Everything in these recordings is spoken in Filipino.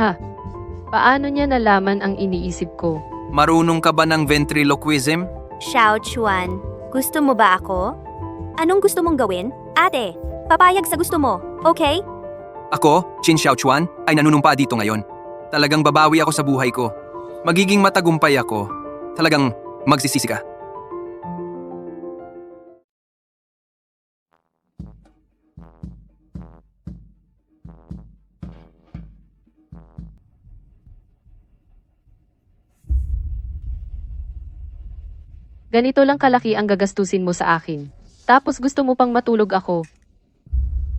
Ha? Paano niya nalaman ang iniisip ko? Marunong ka ba ng ventriloquism? Xiao Chuan, gusto mo ba ako? Anong gusto mong gawin? Ate, papayag sa gusto mo, okay? Ako, Qin Xiaochuan, ay nanunumpa dito ngayon. Talagang babawi ako sa buhay ko. Magiging matagumpay ako. Talagang magsisisi ka. Ganito lang kalaki ang gagastusin mo sa akin. Tapos gusto mo pang matulog ako.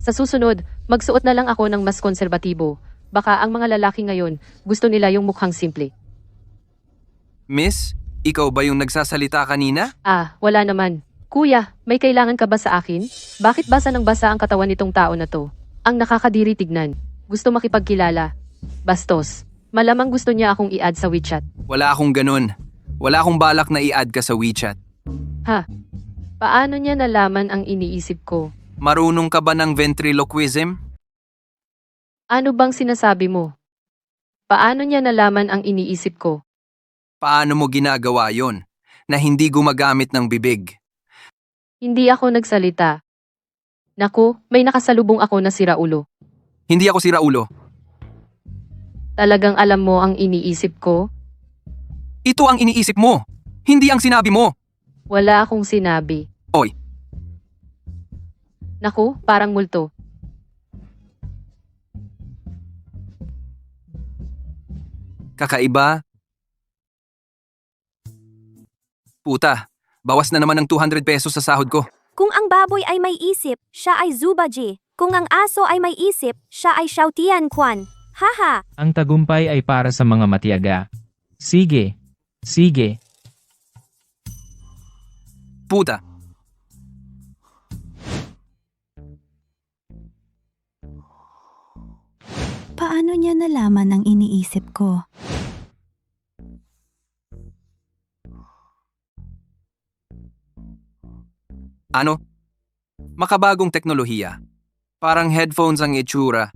Sa susunod, magsuot na lang ako ng mas konserbatibo. Baka ang mga lalaki ngayon, gusto nila yung mukhang simple. Miss, ikaw ba yung nagsasalita kanina? Ah, wala naman. Kuya, may kailangan ka ba sa akin? Bakit basa ng basa ang katawan nitong tao na to? Ang nakakadiri tignan. Gusto makipagkilala. Bastos. Malamang gusto niya akong i-add sa WeChat. Wala akong ganun. Wala akong balak na i-add ka sa WeChat. Ha? Paano niya nalaman ang iniisip ko? Marunong ka ba ng ventriloquism? Ano bang sinasabi mo? Paano niya nalaman ang iniisip ko? Paano mo ginagawa yon na hindi gumagamit ng bibig? Hindi ako nagsalita. Naku, may nakasalubong ako na siraulo. Hindi ako siraulo. Talagang alam mo ang iniisip ko? Ito ang iniisip mo. Hindi ang sinabi mo. Wala akong sinabi. Oy, Naku, parang multo. kakaiba. Puta, bawas na naman ng 200 pesos sa sahod ko. Kung ang baboy ay may isip, siya ay Zubaji. Kung ang aso ay may isip, siya ay Xiaotian Quan. Haha! Ang tagumpay ay para sa mga matiyaga. Sige. Sige. Puta, Paano niya nalaman ang iniisip ko? ano? Makabagong teknolohiya. Parang headphones ang itsura.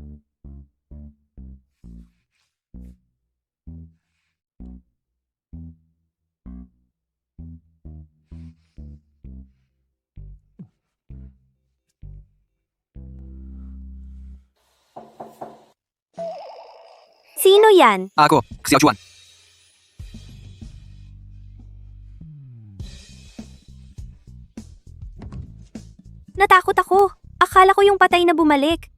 Sino yan? Ako, Xiaochuan. Natakot ako. Akala ko yung patay na bumalik.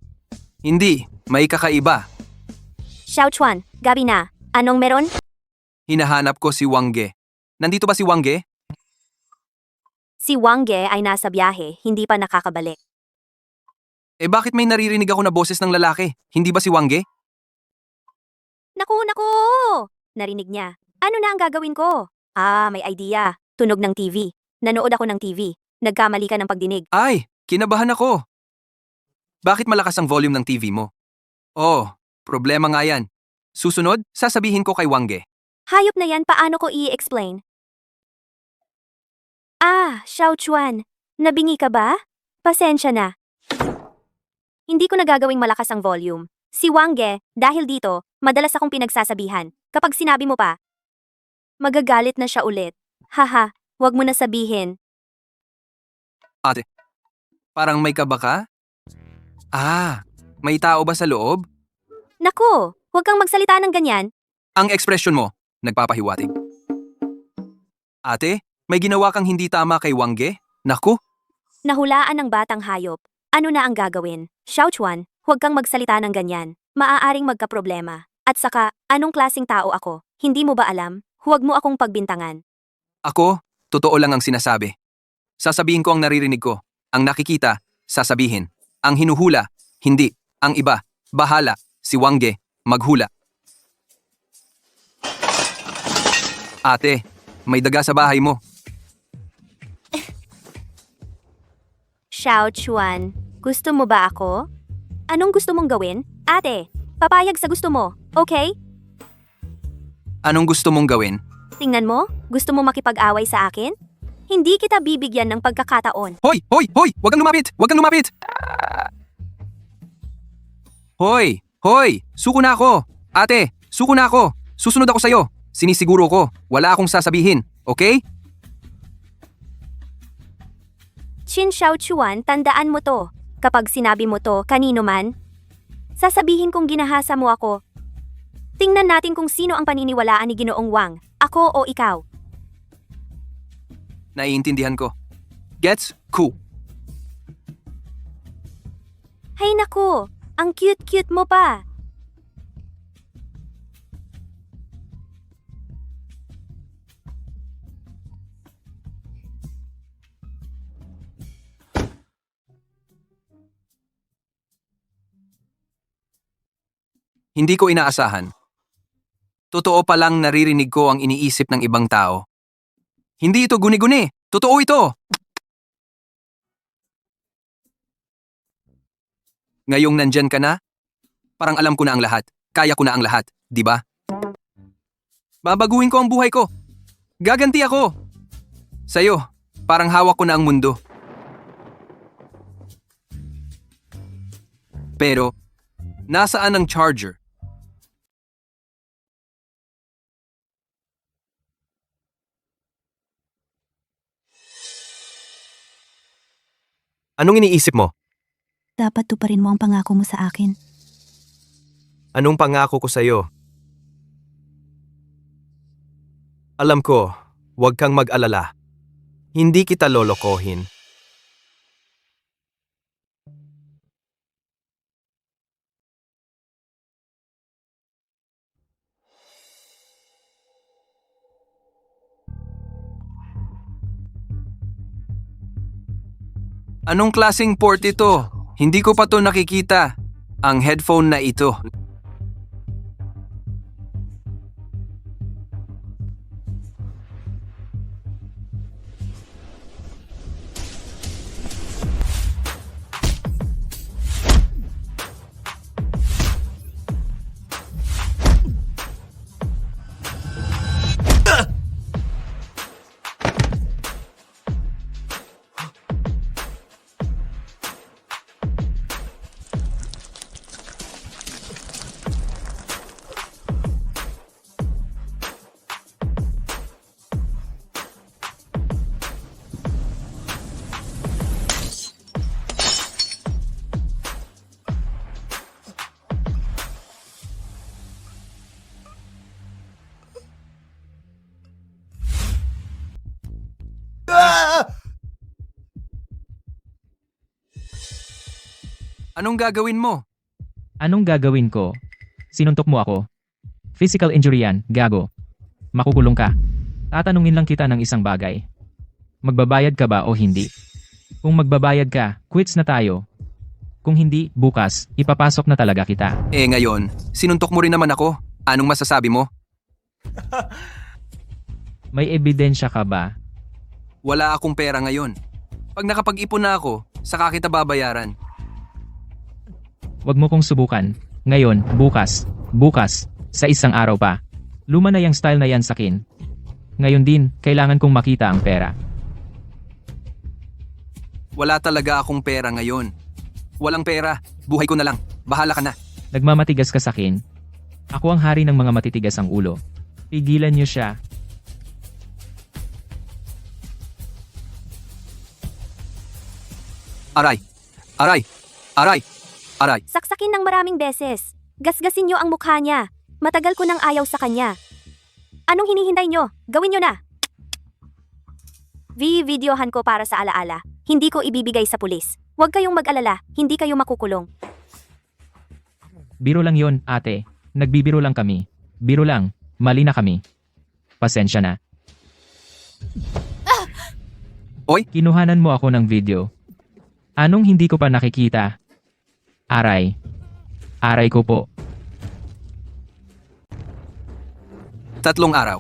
Hindi, may kakaiba. Xiao Chuan, gabi na. Anong meron? Hinahanap ko si Wang Ge. Nandito ba si Wang Ge? Si Wang Ge ay nasa biyahe, hindi pa nakakabalik. Eh bakit may naririnig ako na boses ng lalaki? Hindi ba si Wang Ge? Naku! Narinig niya. Ano na ang gagawin ko? Ah, may idea. Tunog ng TV. Nanood ako ng TV. Nagkamali ka ng pagdinig. Ay, kinabahan ako. Bakit malakas ang volume ng TV mo? Oh, problema nga yan. Susunod, sasabihin ko kay Wang Ge. Hayop na yan, paano ko i-explain? Ah, Xiao Chuan. Nabingi ka ba? Pasensya na. Hindi ko nagagawing malakas ang volume. Si Wang Ge, dahil dito, madalas akong pinagsasabihan. Kapag sinabi mo pa, magagalit na siya ulit. Haha, wag mo na sabihin. Ate, parang may kaba ka? Ah, may tao ba sa loob? Naku, wag kang magsalita ng ganyan. Ang ekspresyon mo, nagpapahiwatig. Ate, may ginawa kang hindi tama kay Wang Ge? Naku, Nahulaan ng batang hayop. Ano na ang gagawin? Xiao Chuan, huwag kang magsalita ng ganyan. Maaaring magkaproblema. At saka, anong klaseng tao ako? Hindi mo ba alam? Huwag mo akong pagbintangan. ako, totoo lang ang sinasabi. Sasabihin ko ang naririnig ko. Ang nakikita, sasabihin. Ang hinuhula, hindi. Ang iba, bahala. Si Wang Ge, maghula. Ate, may daga sa bahay mo. Xiao Chuan, gusto mo ba ako? Anong gusto mong gawin? Ate, papayag sa gusto mo, okay? Anong gusto mong gawin? Tingnan mo, gusto mo makipag-away sa akin? Hindi kita bibigyan ng pagkakataon. Hoy! Hoy! Hoy! Huwag kang lumapit! Huwag kang lumapit! Hoy! Hoy! Suko na ako! Ate, suko na ako. Susunod ako sa'yo. Sinisiguro ko, wala akong sasabihin, okay? Chin Xiao Chuan, tandaan mo to. Kapag sinabi mo to, kanino man, sasabihin kong ginahasa mo ako. Tingnan natin kung sino ang paniniwalaan ni Ginoong Wang, ako o ikaw. Naiintindihan ko. Gets? Cool. Hay naku, ang cute-cute mo pa. Hindi ko inaasahan. Totoo palang naririnig ko ang iniisip ng ibang tao. Hindi ito guni-guni. Totoo ito. Ngayong nandyan ka na, parang alam ko na ang lahat. Kaya ko na ang lahat, di ba? Babaguhin ko ang buhay ko. Gaganti ako. Sa'yo, parang hawak ko na ang mundo. Pero, nasaan ang charger? Anong iniisip mo? Dapat tuparin mo ang pangako mo sa akin. Anong pangako ko sa'yo? Alam ko, huwag kang mag-alala. Hindi kita lolokohin. Anong klaseng port ito? Hindi ko pa to nakikita. Ang headphone na ito. Anong gagawin mo? Anong gagawin ko? Sinuntok mo ako. Physical injury yan, gago. Makukulong ka. Tatanungin lang kita ng isang bagay. Magbabayad ka ba o hindi? Kung magbabayad ka, quits na tayo. Kung hindi, bukas, ipapasok na talaga kita. Ngayon, sinuntok mo rin naman ako. Anong masasabi mo? May ebidensya ka ba? Wala akong pera ngayon. Pag nakapag-ipon na ako, saka kita babayaran. Huwag mo kong subukan. Ngayon, bukas, sa isang araw pa. Luma na yung style na yan sakin. Ngayon din, kailangan kong makita ang pera. Wala talaga akong pera ngayon. Walang pera. Buhay ko na lang. Bahala ka na. Nagmamatigas ka sakin. Ako ang hari ng mga matitigas ang ulo. Pigilan niyo siya. Aray! Aray! Aray! Aray! Saksakin ng maraming beses. Gasgasin nyo ang mukha niya. Matagal ko nang ayaw sa kanya. Anong hinihintay nyo? Gawin nyo na! Videohan ko para sa alaala. Hindi ko ibibigay sa pulis. Huwag kayong mag-alala. Hindi kayo makukulong. Biro lang yon, ate. Nagbibiro lang kami. Biro lang. Mali na kami. Pasensya na. Oy! Kinuhanan mo ako ng video. Anong hindi ko pa nakikita? Aray. Aray ko po. 3 araw.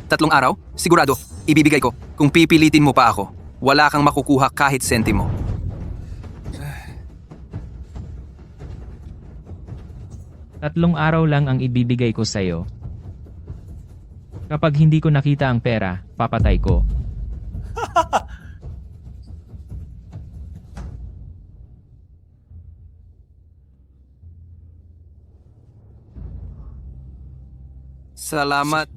3 araw? Sigurado. Ibibigay ko. Kung pipilitin mo pa ako, wala kang makukuha kahit sentimo. Tatlong araw lang ang ibibigay ko sa'yo. Kapag hindi ko nakita ang pera, papatay ko. Salamat.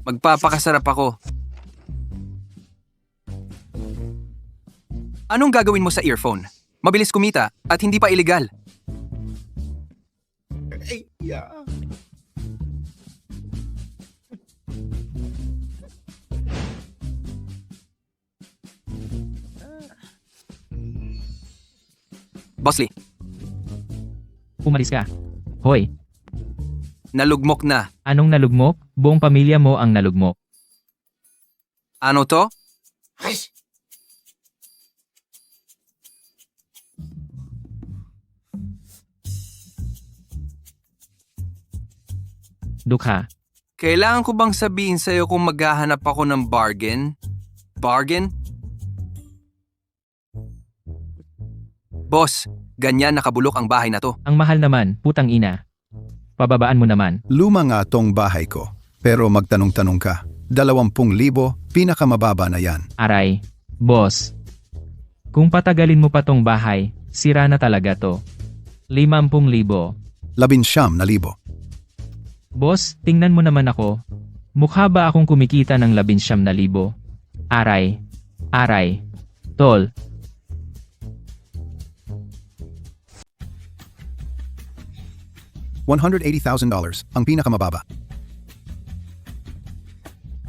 Magpapakasarap ako. Anong gagawin mo sa earphone? Mabilis kumita at hindi pa illegal. Bossly, Umalis ka. Hoy, nalugmok na. anong nalugmok? Buong pamilya mo ang nalugmok. Ano to? Dukha. Kailangan ko bang sabihin sa'yo kung maghahanap ako ng bargain? Bargain? Boss, ganyan nakabulok ang bahay na to. Ang mahal naman, putang ina. Pababaan mo naman. Luma nga tong bahay ko. Pero magtanong-tanong ka. 20,000 pinakamababa na yan. Aray. Boss. Kung patagalin mo pa tong bahay, sira na talaga to. 50,000. 19,000. Boss, tingnan mo naman ako. Mukha ba akong kumikita ng 19,000? Aray. Aray. Tol. $180,000 ang pinakamababa.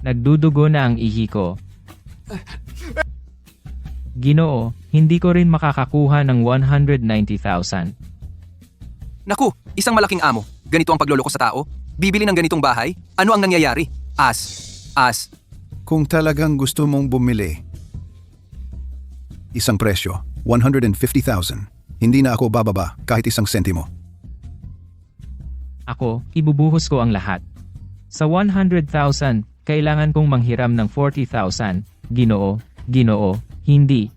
Nagdudugo na ang ihi ko. Ginoo, hindi ko rin makakakuha ng 190,000. Naku, isang malaking amo. Ganito ang pagloloko sa tao? Bibili ng ganitong bahay? Ano ang nangyayari? As. Kung talagang gusto mong bumili, isang presyo, 150,000. Hindi na ako bababa kahit isang sentimo. Ako, ibubuhos ko ang lahat. Sa 100,000, kailangan kong manghiram ng 40,000. Ginoo, hindi,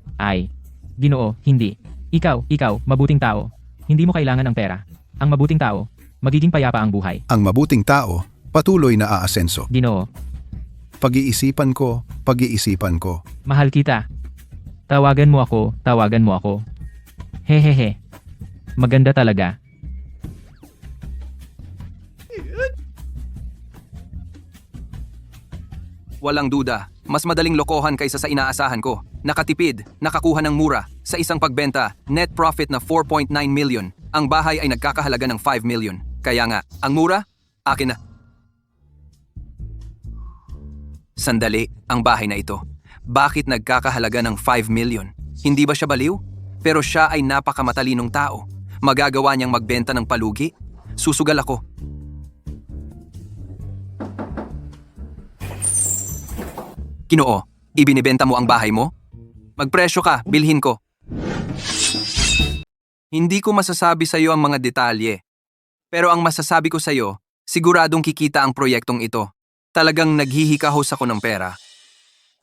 Ginoo, hindi. Ikaw, mabuting tao. Hindi mo kailangan ng pera. Ang mabuting tao, magiging payapa ang buhay. Ang mabuting tao, patuloy na aasenso. Ginoo, Pag-iisipan ko. mahal kita. Tawagan mo ako. Hehehe. Maganda talaga. Walang duda, mas madaling lokohan kaysa sa inaasahan ko. Nakatipid, nakakuha ng mura. Sa isang pagbenta, net profit na 4.9 million. Ang bahay ay nagkakahalaga ng 5 million. Kaya nga, ang mura, akin na. Sandali, ang bahay na ito. Bakit nagkakahalaga ng 5 million? Hindi ba siya baliw? Pero siya ay napakamatalinong tao. Magagawa niyang magbenta ng palugi? Susugal ako. Ginoo, ibinibenta mo ang bahay mo? Magpresyo ka, bilhin ko. Hindi ko masasabi sa iyo ang mga detalye. Pero ang masasabi ko sa iyo, siguradong kikita ang proyektong ito. Talagang naghihikahos ako ng pera.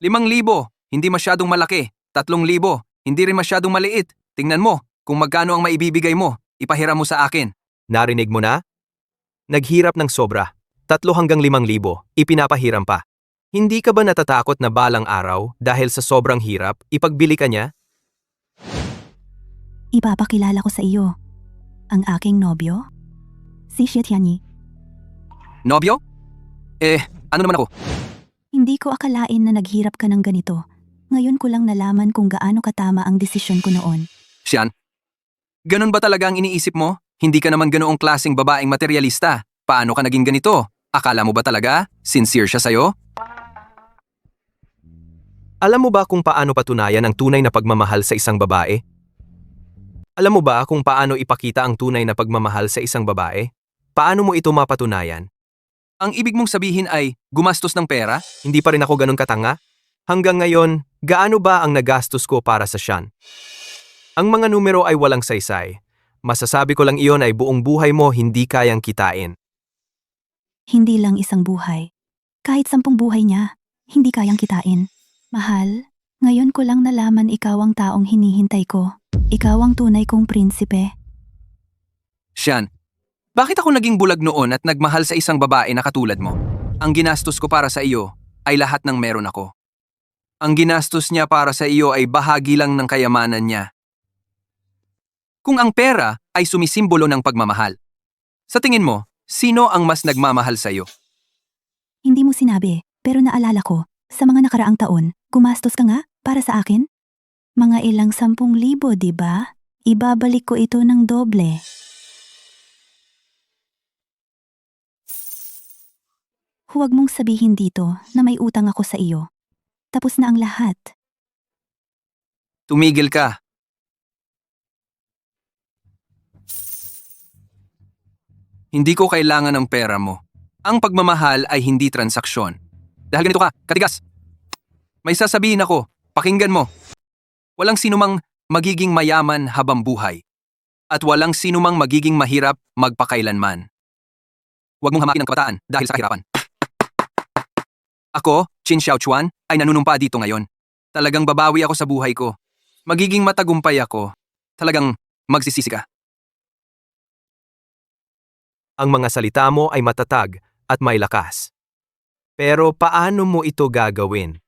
5,000, hindi masyadong malaki. 3,000, hindi rin masyadong maliit. Tingnan mo, kung magkano ang maibibigay mo, ipahiram mo sa akin. Narinig mo na? Naghirap ng sobra. 3 hanggang 5,000, ipinapahiram pa. Hindi ka ba natatakot na balang araw dahil sa sobrang hirap, ipagbili ka niya? Ipapakilala ko sa iyo. Ang aking nobyo? Si Xie Tianyi. Nobyo? Ano naman ako? Hindi ko akalain na naghirap ka ng ganito. Ngayon ko lang nalaman kung gaano katama ang desisyon ko noon. Siyan? Ganon ba talaga ang iniisip mo? Hindi ka naman ganoong klaseng babaeng materialista. Paano ka naging ganito? Akala mo ba talaga? Sincere siya sa'yo? Alam mo ba kung paano patunayan ang tunay na pagmamahal sa isang babae? Alam mo ba kung paano ipakita ang tunay na pagmamahal sa isang babae? Paano mo ito mapatunayan? Ang ibig mong sabihin ay gumastos ng pera? Hindi pa rin ako ganun katanga? Hanggang ngayon, gaano ba ang nagastos ko para sa siyan? Ang mga numero ay walang saysay. Masasabi ko lang iyon ay buong buhay mo hindi kayang kitain. Hindi lang isang buhay. Kahit 10 buhay niya, hindi kayang kitain. Mahal, ngayon ko lang nalaman ikaw ang taong hinihintay ko. Ikaw ang tunay kong prinsipe. Siyan, bakit ako naging bulag noon at nagmahal sa isang babae na katulad mo? Ang ginastos ko para sa iyo ay lahat ng meron ako. Ang ginastos niya para sa iyo ay bahagi lang ng kayamanan niya. Kung ang pera ay sumisimbolo ng pagmamahal, sa tingin mo, sino ang mas nagmamahal sa iyo? Hindi mo sinabi, pero naalala ko, sa mga nakaraang taon, gumastos ka nga para sa akin? Mga ilang 10,000, di ba? Ibabalik ko ito ng doble. Huwag mong sabihin dito na may utang ako sa iyo. Tapos na ang lahat. Tumigil ka. Hindi ko kailangan ng pera mo. Ang pagmamahal ay hindi transaksyon. Dahil ganito ka, katigas. May sasabihin ako, pakinggan mo. Walang sinumang magiging mayaman habang buhay. At walang sinumang magiging mahirap magpakailanman. Huwag mong hamakin ang kabataan dahil sa kahirapan. Ako, Qin Xiaochuan, ay nanunumpa dito ngayon. Talagang babawi ako sa buhay ko. Magiging matagumpay ako. Talagang magsisisi ka. Ang mga salita mo ay matatag at may lakas. Pero paano mo ito gagawin?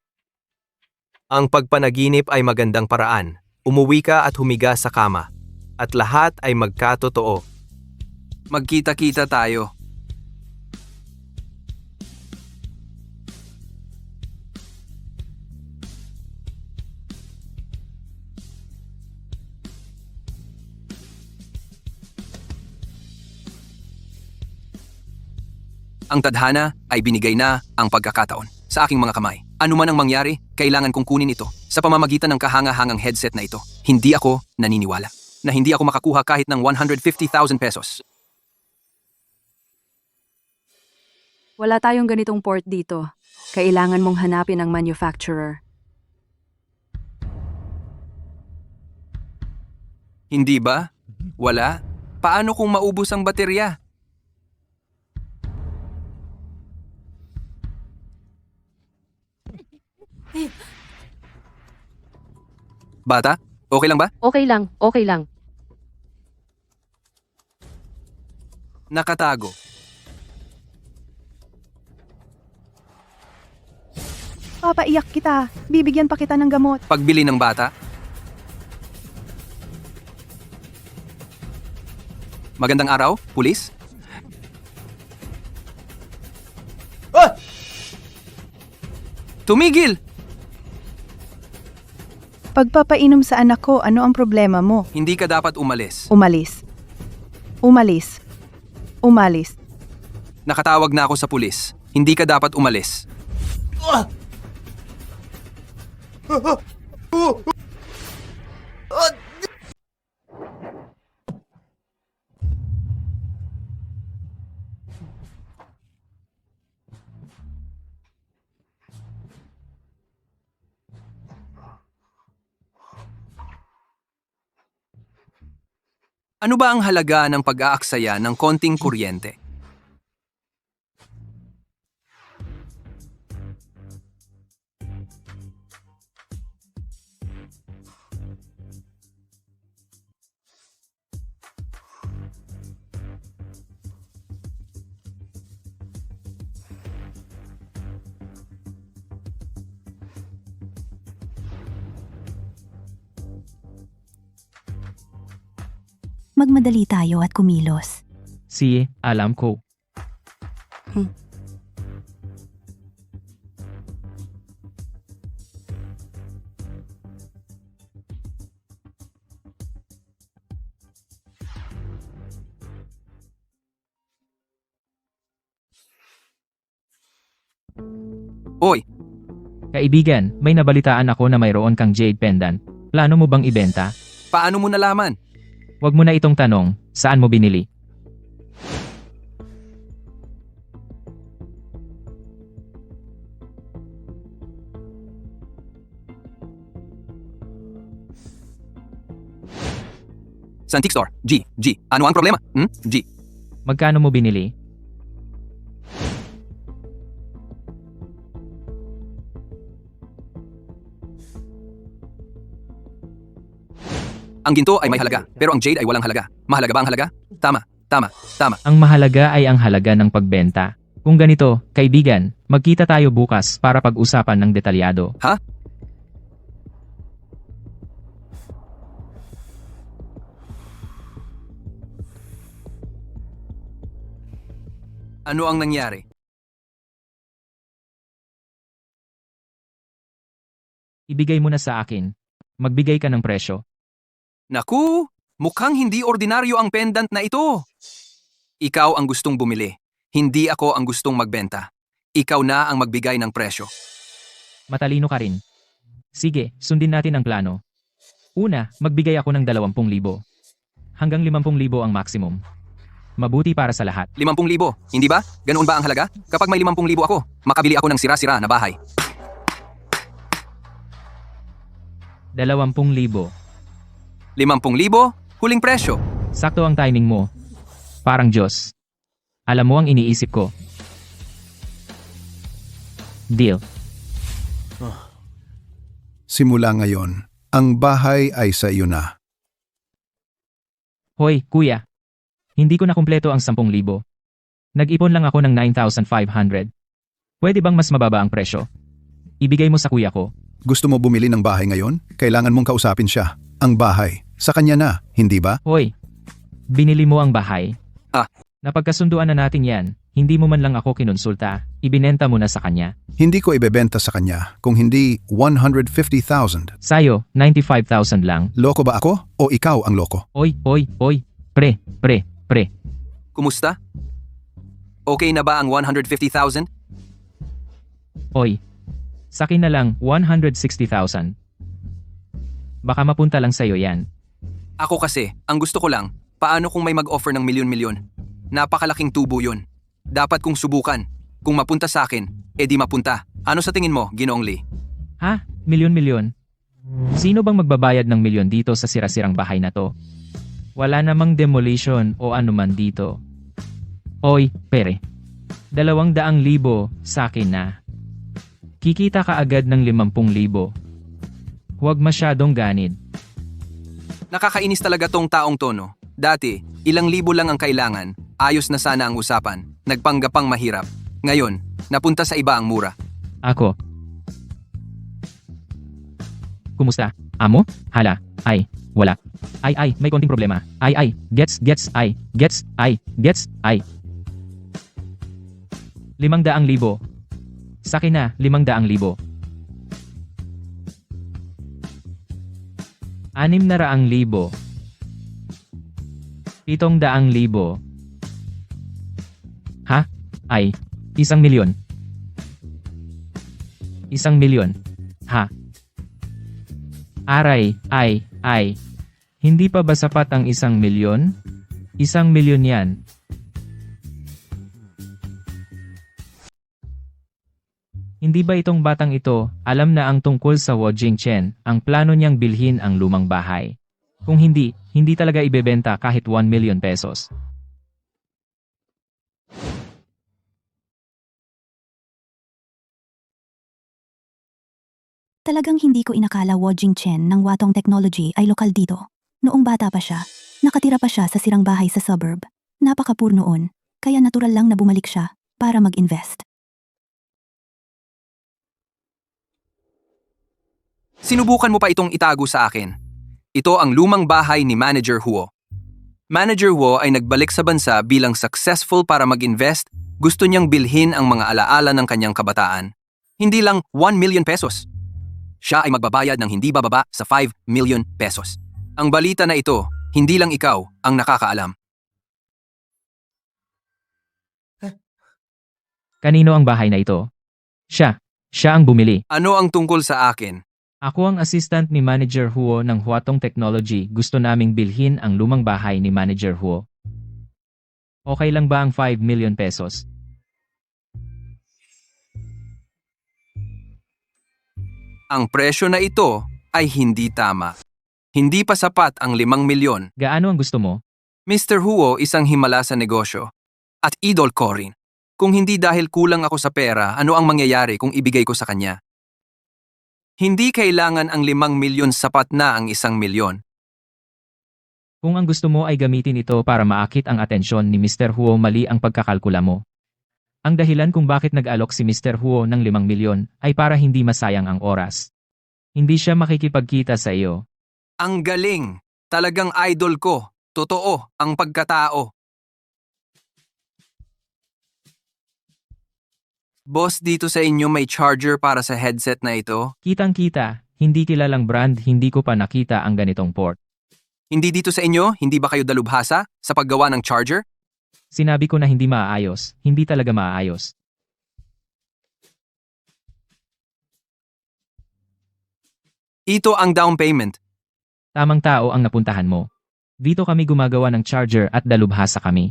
Ang pagpanaginip ay magandang paraan. Umuwi ka at humiga sa kama. At lahat ay magkatotoo. Magkita-kita tayo. Ang tadhana ay binigay na ang pagkakataon sa aking mga kamay. Ano man ang mangyari, kailangan kong kunin ito sa pamamagitan ng kahanga-hangang headset na ito. Hindi ako naniniwala na hindi ako makakuha kahit ng 150,000 pesos. Wala tayong ganitong port dito. Kailangan mong hanapin ang manufacturer. Hindi ba? Wala? Paano kung maubos ang baterya? Bata, okay lang ba? Okay lang, okay lang. Nakatago. Papaiyak kita. Bibigyan pa kita ng gamot. Pagbili ng bata. Magandang araw, pulis. Tumigil! Pagpapainom sa anak ko, ano ang problema mo? Hindi ka dapat umalis. Umalis. Umalis. Umalis. Nakatawag na ako sa pulis. Hindi ka dapat umalis. Ano ba ang halaga ng pag-aaksaya ng konting kuryente? Magmadali tayo at kumilos. Alam ko. Oy, Kaibigan, may nabalitaan ako na mayroon kang jade pendant. Plano mo bang ibenta? paano mo nalaman? Huwag mo na itong tanong, saan mo binili? Sa antique store. G. Ano ang problema? G. Magkano mo binili? Ang ginto ay may halaga, pero ang jade ay walang halaga. Mahalaga ba ang halaga? Tama. Ang mahalaga ay ang halaga ng pagbenta. Kung ganito, kaibigan, magkita tayo bukas para pag-usapan ng detalyado. Ha? Ano ang nangyari? Ibigay mo na sa akin. Magbigay ka ng presyo. Naku, mukhang hindi ordinaryo ang pendant na ito. Ikaw ang gustong bumili. Hindi ako ang gustong magbenta. Ikaw na ang magbigay ng presyo. Matalino ka rin. Sige, sundin natin ang plano. Una, magbigay ako ng 20,000. Hanggang 50,000 ang maximum. Mabuti para sa lahat. 50,000, hindi ba? Ganoon ba ang halaga? Kapag may 50,000 ako, makabili ako ng sira-sira na bahay. 20,000. 50,000, huling presyo. Sakto ang timing mo. Parang Diyos. Alam mo ang iniisip ko. Deal. Simula ngayon, ang bahay ay sa iyo na. Hoy, kuya. Hindi ko na kumpleto ang 10,000. Nag-ipon lang ako ng 9,500. Pwede bang mas mababa ang presyo? Ibigay mo sa kuya ko. Gusto mo bumili ng bahay ngayon? Kailangan mong kausapin siya. Ang bahay, sa kanya na, hindi ba? Hoy, binili mo ang bahay. Ah. Napagkasunduan na natin yan. Hindi mo man lang ako kinonsulta. Ibinenta mo na sa kanya. Hindi ko ibebenta sa kanya kung hindi 150,000. Sayo, 95,000 lang. Loko ba ako o ikaw ang loko? Oy. Pre. Kumusta? Okay na ba ang 150,000? Oy. Sakin na lang 160,000. Baka mapunta lang sa'yo yan. Ako kasi, ang gusto ko lang, paano kung may mag-offer ng milyon-milyon? Napakalaking tubo yun. Dapat kong subukan. Kung mapunta sa akin, edi mapunta. Ano sa tingin mo, Ginoong Lee? Ha? Milyon-milyon? Sino bang magbabayad ng milyon dito sa sira-sirang bahay na to? Wala namang demolition o anuman dito. Oy, pere. 200,000 sa akin na. Kikita ka agad ng 50,000. Huwag masyadong ganid. Nakakainis talaga tong taong tono. Dati, ilang libo lang ang kailangan, ayos na sana ang usapan, nagpanggapang mahirap. Ngayon, napunta sa iba ang mura. Ako. Kumusta? Amo? Hala. Ay. Wala. Ay. May konting problema. Ay. Gets. Ay. 500,000. Sakin na, 500,000. 600,000. 700,000. Ha? Ay. 1,000,000. 1,000,000. Ha? Aray. Ay. Hindi pa ba sapat ang 1,000,000? 1,000,000 yan. Hindi ba itong batang ito, alam na ang tungkol sa Wo Jingchen, ang plano niyang bilhin ang lumang bahay? Kung hindi talaga ibebenta kahit 1,000,000 pesos. Talagang hindi ko inakala Wo Jingchen ng Watong Technology ay lokal dito. Noong bata pa siya, nakatira pa siya sa sirang bahay sa suburb. Napaka-poor noon, kaya natural lang na bumalik siya para mag-invest. Sinubukan mo pa itong itago sa akin. Ito ang lumang bahay ni Manager Huo. Manager Huo ay nagbalik sa bansa bilang successful para mag-invest, gusto niyang bilhin ang mga alaala ng kanyang kabataan. Hindi lang 1,000,000 pesos. Siya ay magbabayad ng hindi bababa sa 5,000,000 pesos. Ang balita na ito, hindi lang ikaw ang nakakaalam. Kanino ang bahay na ito? Siya ang bumili. Ano ang tungkol sa akin? Ako ang assistant ni Manager Huo ng Huatong Technology. Gusto naming bilhin ang lumang bahay ni Manager Huo. Okay lang ba ang 5,000,000 pesos? Ang presyo na ito ay hindi tama. Hindi pa sapat ang 5,000,000. Gaano ang gusto mo? Mr. Huo isang himala sa negosyo. At idol ko rin. Kung hindi dahil kulang ako sa pera, ano ang mangyayari kung ibigay ko sa kanya? Hindi kailangan ang 5,000,000, sapat na ang 1,000,000. Kung ang gusto mo ay gamitin ito para maakit ang atensyon ni Mr. Huo, mali ang pagkakalkula mo. Ang dahilan kung bakit nag-alok si Mr. Huo ng 5 milyon ay para hindi masayang ang oras. Hindi siya makikipagkita sa iyo. Ang galing! Talagang idol ko. Totoo, ang pagkatao. Boss, dito sa inyo may charger para sa headset na ito? Kitang-kita, hindi kilalang brand, hindi ko pa nakita ang ganitong port. Hindi dito sa inyo? Hindi ba kayo dalubhasa sa paggawa ng charger? Sinabi ko na hindi maaayos, hindi talaga maaayos. Ito ang down payment. Tamang tao ang napuntahan mo. Dito kami gumagawa ng charger at dalubhasa kami.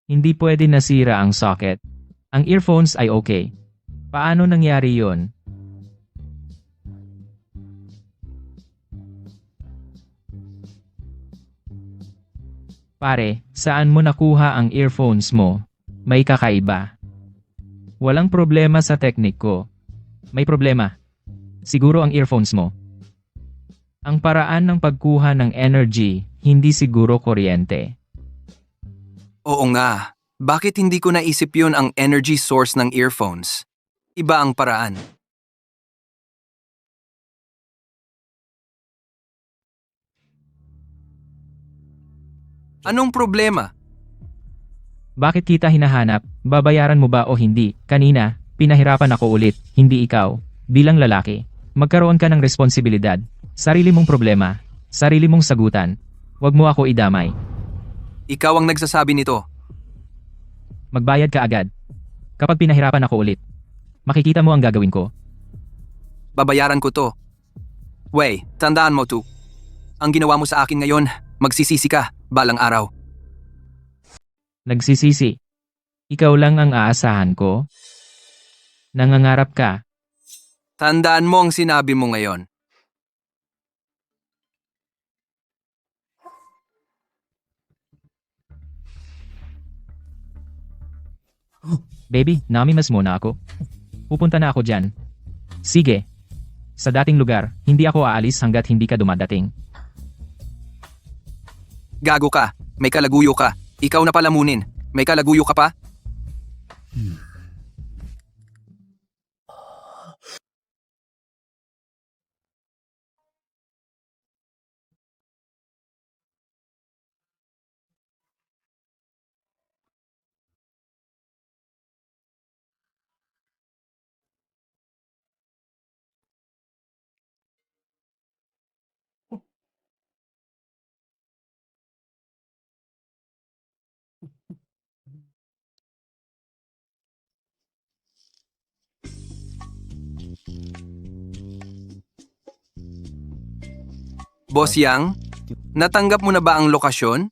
Hindi pwede nasira ang socket. Ang earphones ay okay. Paano nangyari yon? Pare, saan mo nakuha ang earphones mo? May kakaiba. Walang problema sa teknik ko. May problema. Siguro ang earphones mo. Ang paraan ng pagkuha ng energy, hindi siguro kuryente. Oo nga. Bakit hindi ko naisip yun ang energy source ng earphones? Iba ang paraan. Anong problema? Bakit kita hinahanap? Babayaran mo ba o hindi? Kanina, pinahirapan ako ulit, hindi ikaw. Bilang lalaki, magkaroon ka ng responsibilidad. Sarili mong problema, sarili mong sagutan. Huwag mo ako idamay. Ikaw ang nagsasabi nito. Magbayad ka agad. Kapag pinahirapan ako ulit, makikita mo ang gagawin ko. Babayaran ko to. Wey, tandaan mo to. Ang ginawa mo sa akin ngayon, magsisisi ka, balang araw. Nagsisisi. Ikaw lang ang aasahan ko. Nangangarap ka. Tandaan mo ang sinabi mo ngayon. Baby, namimas muna ako. Pupunta na ako dyan. Sige. Sa dating lugar, hindi ako aalis hanggat hindi ka dumadating. Gago ka, may kalaguyo ka. Ikaw na palamunin. May kalaguyo ka pa? Boss Yang, natanggap mo na ba ang lokasyon?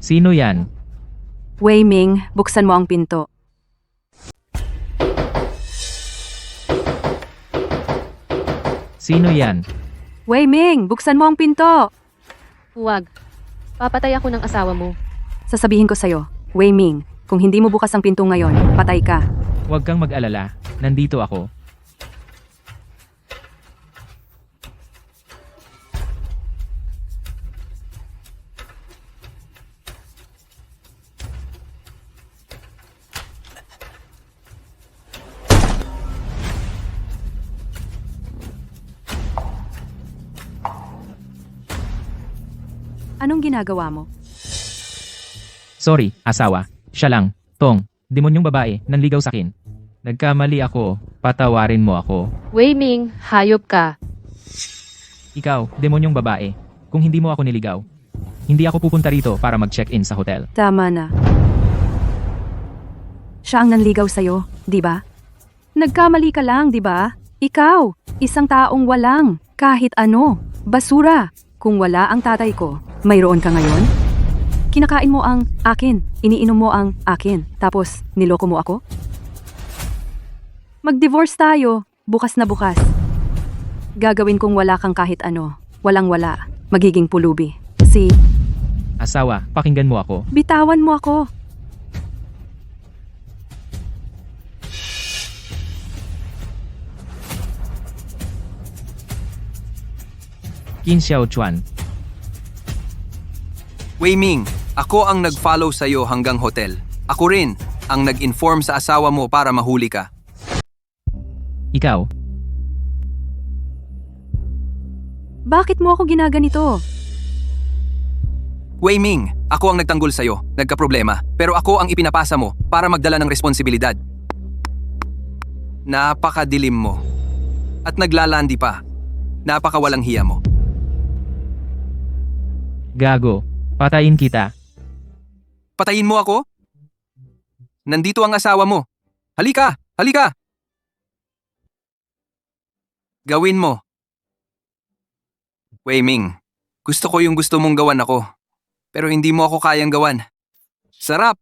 Sino yan? Wei Ming, buksan mo ang pinto. Sino yan? Wei Ming, buksan mo ang pinto! Huwag. Papatay ako ng asawa mo. Sasabihin ko sa'yo, Wei Ming, kung hindi mo bukas ang pinto ngayon, patay ka. Huwag kang mag-alala. Nandito ako. Anong ginagawa mo? Sorry, asawa. Siya lang. Tong, demonyong babae, nanligaw sa akin. Nagkamali ako, patawarin mo ako. Wei Ming, hayop ka. Ikaw, demonyong babae. Kung hindi mo ako niligaw, hindi ako pupunta rito para mag-check-in sa hotel. Tama na. Siya ang nanligaw sa'yo, di ba? Nagkamali ka lang, di ba? Ikaw, isang taong walang, kahit ano, basura. Kung wala ang tatay ko, mayroon ka ngayon? Kinakain mo ang akin, iniinom mo ang akin, tapos niloko mo ako? Mag-divorce tayo, bukas na bukas. Gagawin kong wala kang kahit ano, walang-wala, magiging pulubi. Asawa, pakinggan mo ako. Bitawan mo ako. Qin Xiaochuan, Wei Ming, ako ang nag-follow sa'yo hanggang hotel. Ako rin ang nag-inform sa asawa mo para mahuli ka. ikaw, Bakit mo ako ginaganito? Wei Ming, ako ang nagtanggol sa'yo, nagkaproblema, pero ako ang ipinapasa mo para magdala ng responsibilidad. Napakadilim mo. At naglalandi pa. Napakawalang hiya mo. gago, patayin kita. Patayin mo ako? Nandito ang asawa mo. Halika! Halika! Gawin mo. Wei Ming, gusto ko yung gusto mong gawan ako. Pero hindi mo ako kayang gawan. Sarap!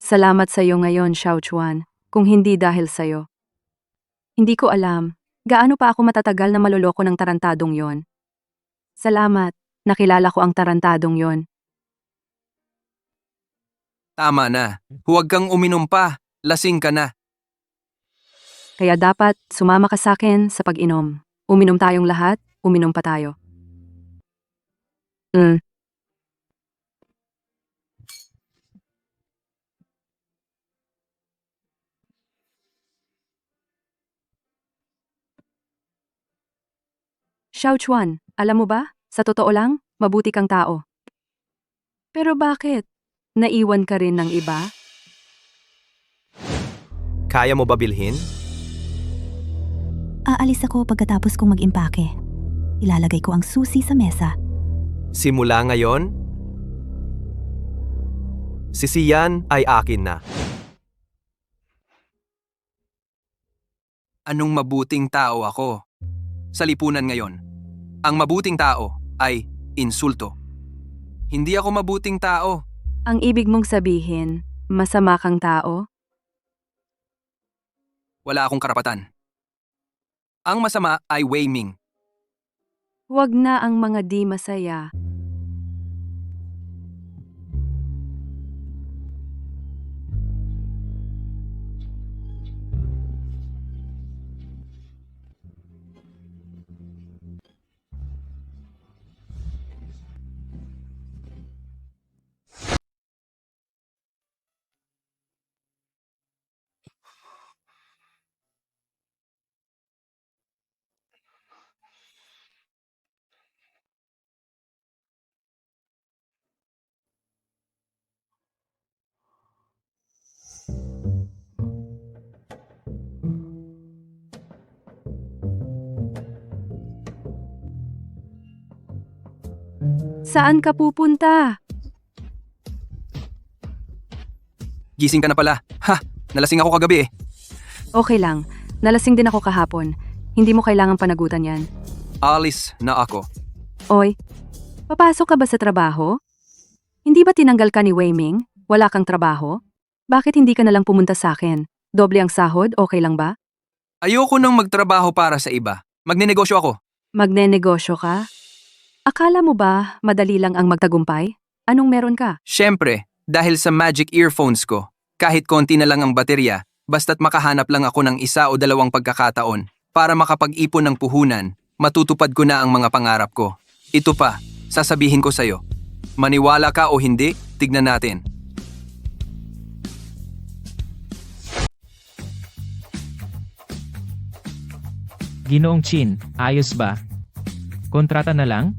Salamat sa iyo ngayon, Xiaochuan, kung hindi dahil sa iyo. Hindi ko alam, gaano pa ako matatagal na maloloko ng tarantadong yon. Salamat, nakilala ko ang tarantadong yon. Tama na. Huwag kang uminom pa. Lasing ka na. Kaya dapat sumama ka sa akin sa pag-inom. Uminom tayong lahat, uminom pa tayo. Xiaochuan, alam mo ba? Sa totoo lang, mabuti kang tao. Pero bakit? Naiwan ka rin ng iba? Kaya mo ba bilhin? Aalis ako pagkatapos kong mag-impake. Ilalagay ko ang susi sa mesa. Simula ngayon, si Sian ay akin na. Anong mabuting tao ako? Sa lipunan ngayon, ang mabuting tao ay insulto. Hindi ako mabuting tao. Ang ibig mong sabihin, masama kang tao? Wala akong karapatan. Ang masama ay Wei Ming. Huwag na ang mga di masaya. Saan ka pupunta? Gising ka na pala. Ha! Nalasing ako kagabi eh. Okay lang. Nalasing din ako kahapon. Hindi mo kailangang panagutan yan. Alis na ako. Oy, papasok ka ba sa trabaho? Hindi ba tinanggal ka ni Wei Ming? Wala kang trabaho? Bakit hindi ka nalang pumunta sa akin? Doble ang sahod, okay lang ba? Ayoko nang magtrabaho para sa iba. Magnenegosyo ako. Magnenegosyo ka? Akala mo ba madali lang ang magtagumpay? Anong meron ka? Siyempre, dahil sa magic earphones ko, kahit konti na lang ang baterya, basta't makahanap lang ako ng 1 o 2 pagkakataon para makapag-ipon ng puhunan, matutupad ko na ang mga pangarap ko. Ito pa, sasabihin ko sa'yo. Maniwala ka o hindi, tignan natin. Ginoong Chin, ayos ba? Kontrata na lang?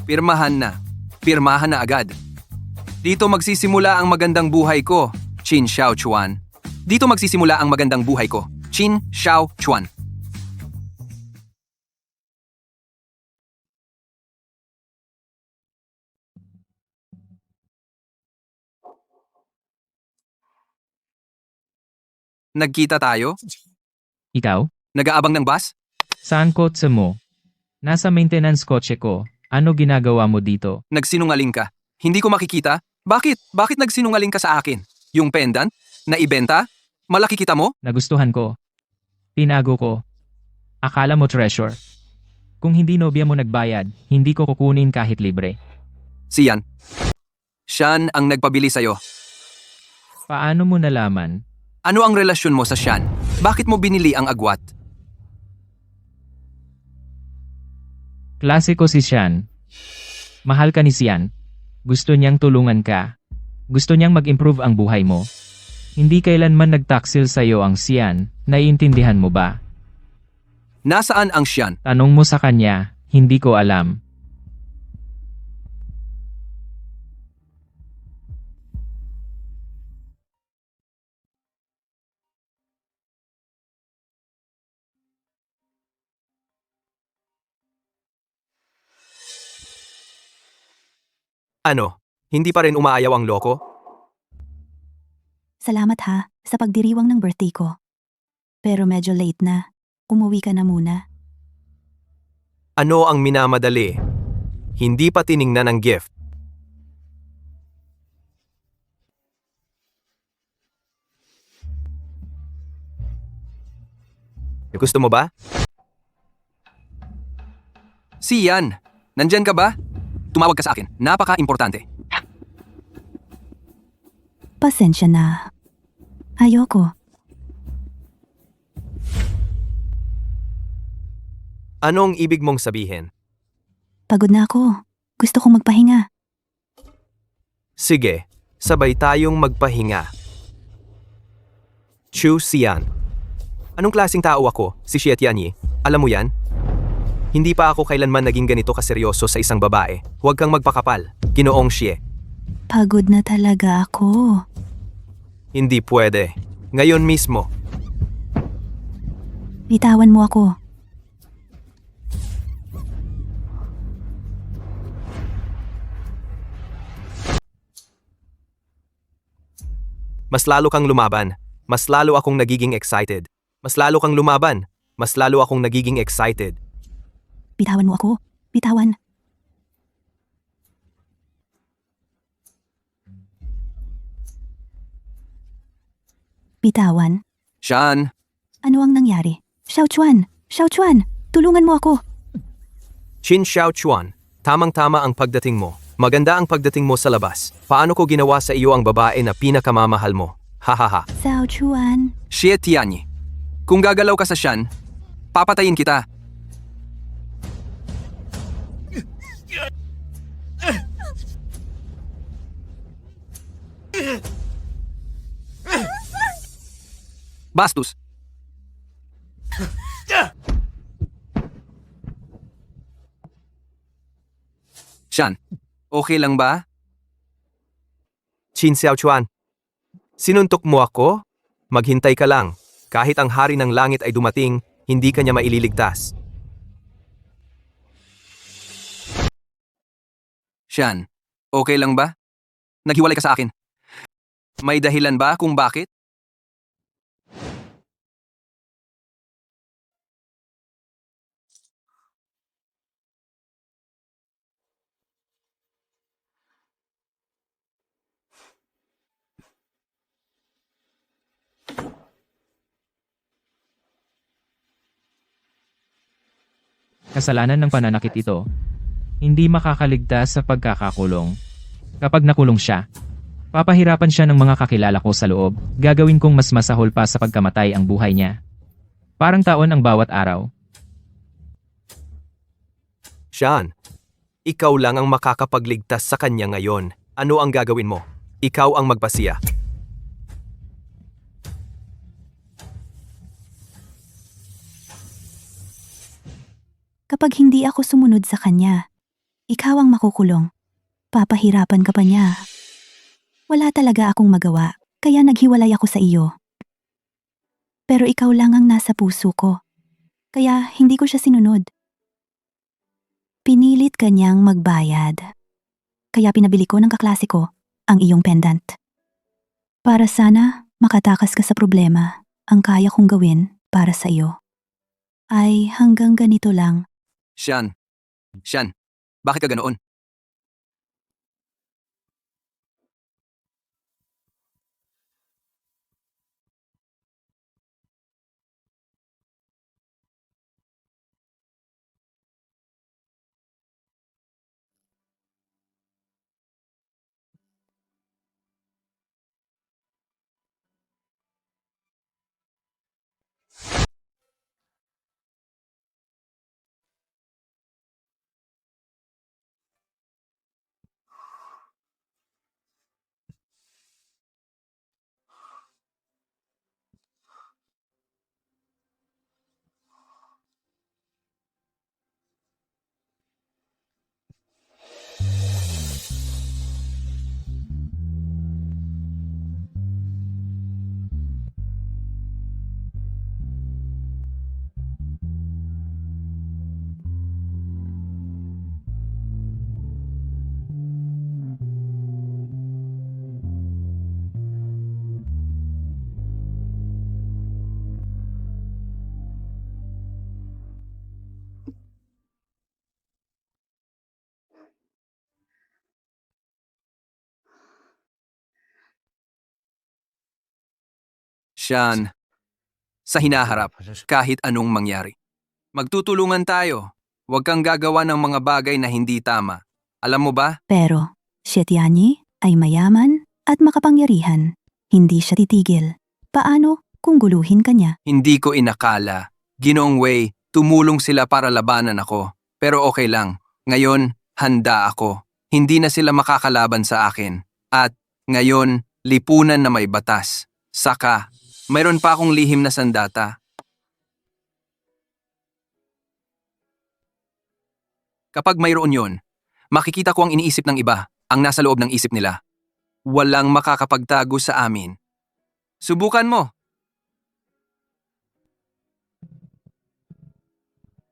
Pirmahan na. Pirmahan na agad. Dito magsisimula ang magandang buhay ko, Qin Xiao Chuan. Dito magsisimula ang magandang buhay ko, Qin Xiao Chuan. Nagkita tayo? Ikaw? Nag-aabang ng bus? Saan kotse mo? Nasa maintenance kotse ko. Ano ginagawa mo dito? Nagsinungaling ka. Hindi ko makikita. Bakit? Bakit nagsinungaling ka sa akin? Yung pendant? Na ibenta? Malaki kita mo? Nagustuhan ko. Tinago ko. Akala mo treasure. Kung hindi nobya mo nagbayad, hindi ko kukunin kahit libre. Siyan. Siyan ang nagpabili sa'yo. Paano mo nalaman? Ano ang relasyon mo sa Siyan? Bakit mo binili ang agwat? Klasiko si Sian. Mahal ka ni Sian. Gusto niyang tulungan ka. Gusto niyang mag-improve ang buhay mo. Hindi kailanman nagtaksil sa'yo ang Sian. Naiintindihan mo ba? Nasaan ang Siyan? Tanong mo sa kanya, hindi ko alam. Ano? Hindi pa rin umaayaw ang loko? Salamat ha, sa pagdiriwang ng birthday ko. Pero medyo late na. Umuwi ka na muna. Ano ang minamadali? Hindi pa tiningnan ang gift. Gusto mo ba? Siyan, nandyan ka ba? Tumawag ka sa akin. Napaka-importante. Pasensya na. Ayoko. Anong ibig mong sabihin? Pagod na ako. Gusto kong magpahinga. Sige, sabay tayong magpahinga. Chu Sian. Anong klaseng tao ako, si Xie Tianyi? Alam mo yan? Hindi pa ako kailanman naging ganito kaseryoso sa isang babae. Huwag kang magpakapal, Ginoong Xie. Pagod na talaga ako. Hindi pwede. Ngayon mismo. Bitawan mo ako. Mas lalo kang lumaban. Mas lalo akong nagiging excited. Mas lalo kang lumaban. Mas lalo akong nagiging excited. Bitawan mo ako. Bitawan. Bitawan. Siyan, Ano ang nangyari? Xiao Chuan! Xiao Chuan! Tulungan mo ako! Qin Xiao Chuan, tamang-tama ang pagdating mo. Maganda ang pagdating mo sa labas. Paano ko ginawa sa iyo ang babae na pinakamamahal mo? Hahaha. Xiao Chuan! Xie Tianyi. Kung gagalaw ka sa Siyan, papatayin kita. Bastos. Siyan, okay lang ba? Qin Xiao Chuan, sinuntok mo ako? Maghintay ka lang. Kahit ang hari ng langit ay dumating, hindi ka niya maililigtas. Siyan, okay lang ba? Naghiwalay ka sa akin. May dahilan ba kung bakit? Kasalanan ng pananakit ito. Hindi makakaligtas sa pagkakakulong. Kapag nakulong siya, papahirapan siya ng mga kakilala ko sa loob. Gagawin kong mas masahol pa sa pagkamatay ang buhay niya. Parang taon ang bawat araw. Sian, ikaw lang ang makakapagligtas sa kanya ngayon. Ano ang gagawin mo? Ikaw ang magpasiya. Kapag hindi ako sumunod sa kanya, ikaw ang makukulong. Papahirapan ka pa niya. Wala talaga akong magawa, kaya naghiwalay ako sa iyo. Pero ikaw lang ang nasa puso ko. Kaya hindi ko siya sinunod. Pinilit kanyang magbayad. Kaya pinabili ko ng kaklase ko ang iyong pendant. Para sana makatakas ka sa problema, ang kaya kong gawin para sa iyo ay hanggang ganito lang. Sian. Sian, bakit ka ganoon? Sian, sa hinaharap, kahit anong mangyari. Magtutulungan tayo. Huwag kang gagawa ng mga bagay na hindi tama. Alam mo ba? Pero si Tianyi ay mayaman at makapangyarihan. Hindi siya titigil. Paano kung guluhin ka niya? Hindi ko inakala. Ginoong Wei, tumulong sila para labanan ako. Pero okay lang. Ngayon, handa ako. Hindi na sila makakalaban sa akin. At, ngayon, lipunan na may batas. Saka, mayroon pa akong lihim na sandata. Kapag mayroon yon, makikita ko ang iniisip ng iba, ang nasa loob ng isip nila. Walang makakapagtago sa amin. Subukan mo.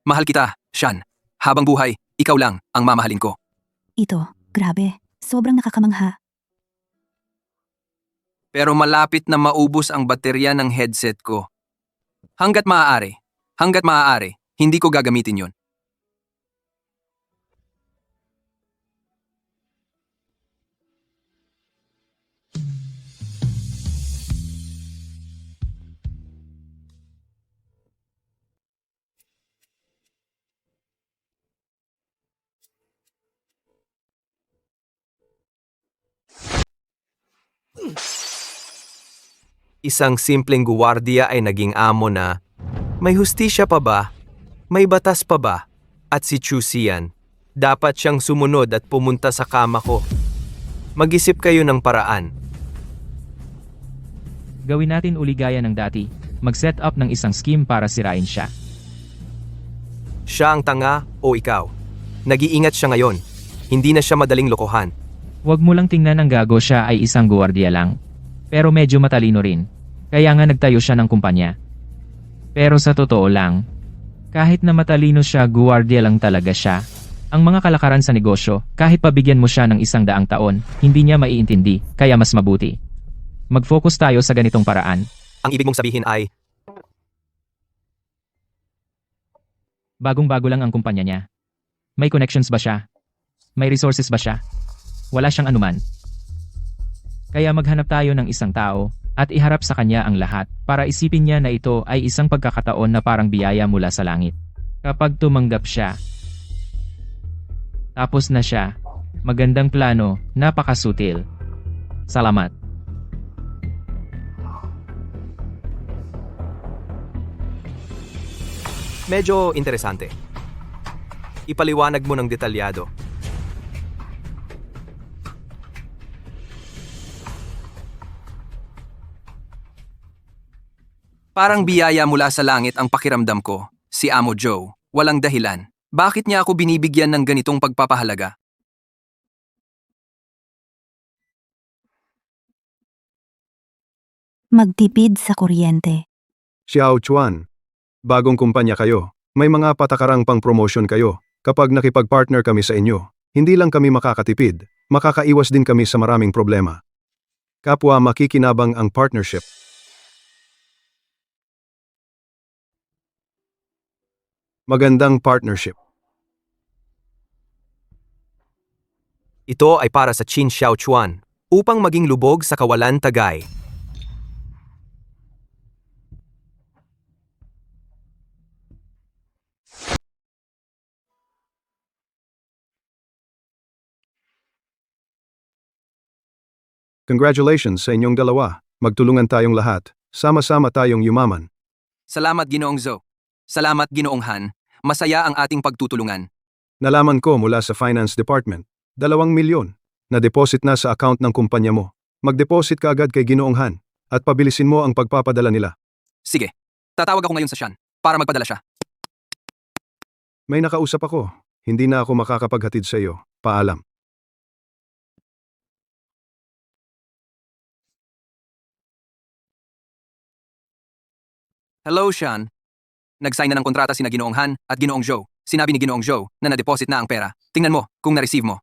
Mahal kita, Sian. Habang buhay, ikaw lang ang mamahalin ko. Ito, grabe. Sobrang nakakamangha. Pero malapit na maubos ang baterya ng headset ko. Hanggat maaari, hindi ko gagamitin yon. Isang simpleng guwardiya ay naging amo na, may hustisya pa ba? May batas pa ba? At si Chu Xian, dapat siyang sumunod at pumunta sa kama ko. Mag-isip kayo ng paraan. Gawin natin uli gaya ng dati. Mag-set up ng isang scheme para sirain siya. Siya ang tanga o ikaw? Nag-iingat siya ngayon. Hindi na siya madaling lokohan. Huwag mo lang tingnan ang gago siya ay isang guwardiya lang. Pero medyo matalino rin. Kaya nga nagtayo siya ng kumpanya. Pero sa totoo lang, kahit na matalino siya, guwardiya lang talaga siya. Ang mga kalakaran sa negosyo, kahit pabigyan mo siya ng 100 taon, hindi niya maiintindi, kaya mas mabuti. Mag-focus tayo sa ganitong paraan. Ang ibig mong sabihin ay, Bagong-bago lang ang kumpanya niya. May connections ba siya? May resources ba siya? Wala siyang anuman. Kaya maghanap tayo ng isang tao, at iharap sa kanya ang lahat, para isipin niya na ito ay isang pagkakataon na parang biyaya mula sa langit. Kapag tumanggap siya, tapos na siya, magandang plano, napakasutil. Salamat. medyo interesante. Ipaliwanag mo ng detalyado. Parang biyaya mula sa langit ang pakiramdam ko, si Amo Joe, walang dahilan. Bakit niya ako binibigyan ng ganitong pagpapahalaga? Magtipid sa kuryente. Xiao Chuan, bagong kumpanya kayo. May mga patakarang pang-promotion kayo. Kapag nakipag-partner kami sa inyo, hindi lang kami makakatipid, makakaiwas din kami sa maraming problema. Kapwa makikinabang ang partnership. Magandang partnership. Ito ay para sa Qin Xiaochuan upang maging lubog sa kawalan tagay. Congratulations sa inyong dalawa. Magtulungan tayong lahat. Sama-sama tayong yumaman. Salamat Ginoong Zhou. Salamat Ginoong Han. Masaya ang ating pagtutulungan. Nalaman ko mula sa Finance Department, 2 milyon na deposit na sa account ng kumpanya mo. Mag-deposit ka agad kay Ginoong Han at pabilisin mo ang pagpapadala nila. Sige, tatawag ako ngayon sa Shan para magpadala siya. May nakausap ako. Hindi na ako makakapaghatid sa iyo. Paalam. Hello, Shan. Nag-sign na ng kontrata sina Ginoong Han at Ginoong Zhou. Sinabi ni Ginoong Zhou na na-deposit na ang pera. Tingnan mo kung na-receive mo.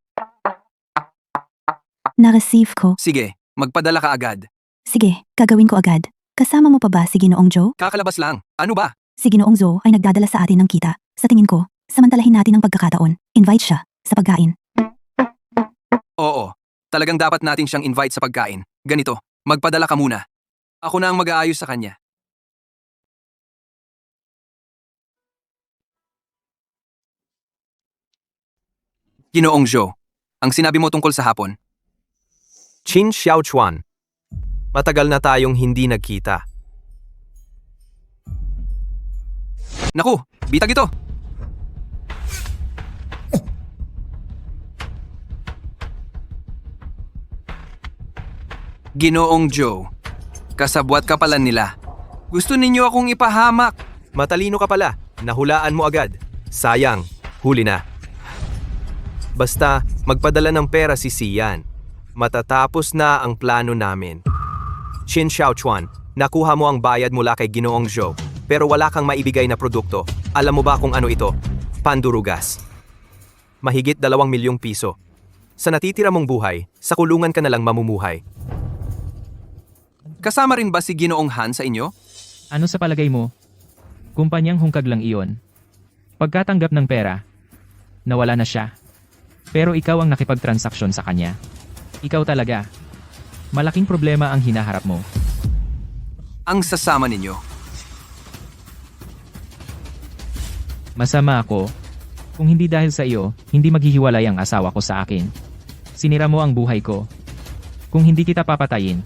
Na-receive ko. Sige, magpadala ka agad. Sige, gagawin ko agad. Kasama mo pa ba si Ginoong Joe? Kakalabas lang. Ano ba? Si Ginoong Joe ay nagdadala sa atin ng kita. Sa tingin ko, samantalahin natin ang pagkakataon. Invite siya sa pagkain. Oo. Talagang dapat natin siyang invite sa pagkain. Ganito, magpadala ka muna. Ako na ang mag-aayos sa kanya. Ginoong Zhou, ang sinabi mo tungkol sa hapon. Qin Xiaochuan, matagal na tayong hindi nagkita. Naku, bitag ito. Ginoong Zhou, kasabwat ka pala nila. Gusto ninyo akong ipahamak. Matalino ka pala, nahulaan mo agad. Sayang, huli na. Basta, magpadala ng pera si Sian. Matatapos na ang plano namin. Qin Xiaochuan, nakuha mo ang bayad mula kay Ginoong Zhou, pero wala kang maibigay na produkto. Alam mo ba kung ano ito? Pandurugas. Mahigit 2 milyong piso. Sa natitira mong buhay, sa kulungan ka na lang mamumuhay. Kasama rin ba si Ginoong Han sa inyo? Ano sa palagay mo? Kumpanyang hungkag lang iyon. Pagkatanggap ng pera, nawala na siya. Pero ikaw ang nakipagtransaksyon sa kanya. Ikaw talaga. Malaking problema ang hinaharap mo. Ang sasama ninyo. Masama ako. Kung hindi dahil sa iyo, hindi maghihiwalay ang asawa ko sa akin. Sinira mo ang buhay ko. Kung hindi kita papatayin,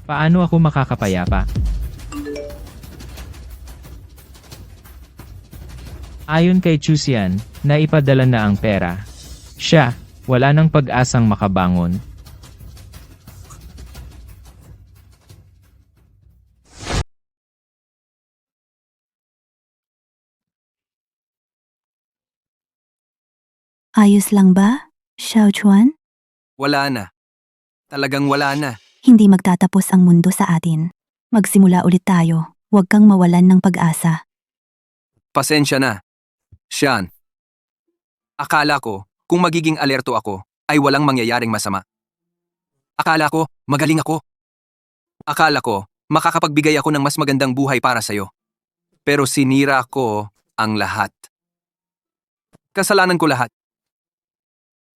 paano ako makakapayapa? Ayon kay Chusian, naipadala na ang pera. Siya, wala nang pag-asang makabangon. Ayos lang ba, Xiao Chuan? Wala na. Talagang wala na. Hindi magtatapos ang mundo sa atin. Magsimula ulit tayo. Huwag kang mawalan ng pag-asa. Pasensya na. Shan. Akala ko, kung magiging alerto ako, ay walang mangyayaring masama. Akala ko, magaling ako. Akala ko, makakapagbigay ako ng mas magandang buhay para sa'yo. Pero sinira ko ang lahat. Kasalanan ko lahat.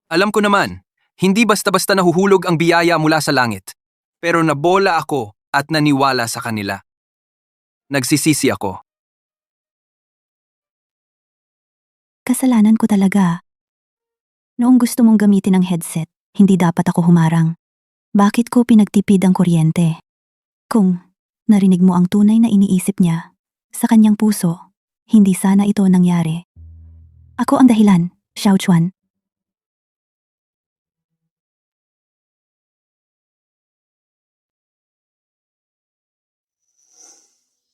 Alam ko naman, hindi basta-basta nahuhulog ang biyaya mula sa langit. Pero nabola ako at naniwala sa kanila. Nagsisisi ako. Kasalanan ko talaga. Noong gusto mong gamitin ang headset, hindi dapat ako humarang. Bakit ko pinagtipid ang kuryente? Kung narinig mo ang tunay na iniisip niya, sa kanyang puso, hindi sana ito nangyari. Ako ang dahilan, Xiao Chuan.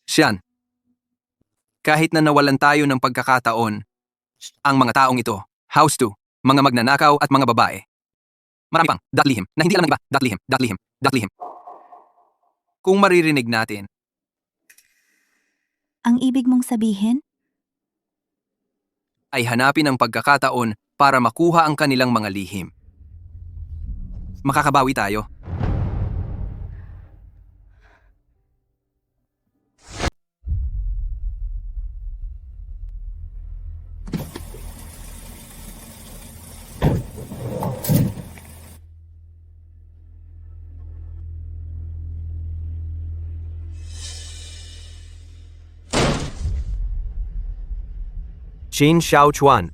Shan. Kahit na nawalan tayo ng pagkakataon, Ang mga taong ito, house 2, mga magnanakaw at mga babae. Marami pang, datlihim, na hindi alam ng iba, datlihim, datlihim, datlihim. Kung maririnig natin, Ang ibig mong sabihin? ay hanapin ang pagkakataon para makuha ang kanilang mga lihim. Makakabawi tayo. Chin Xiaochuan.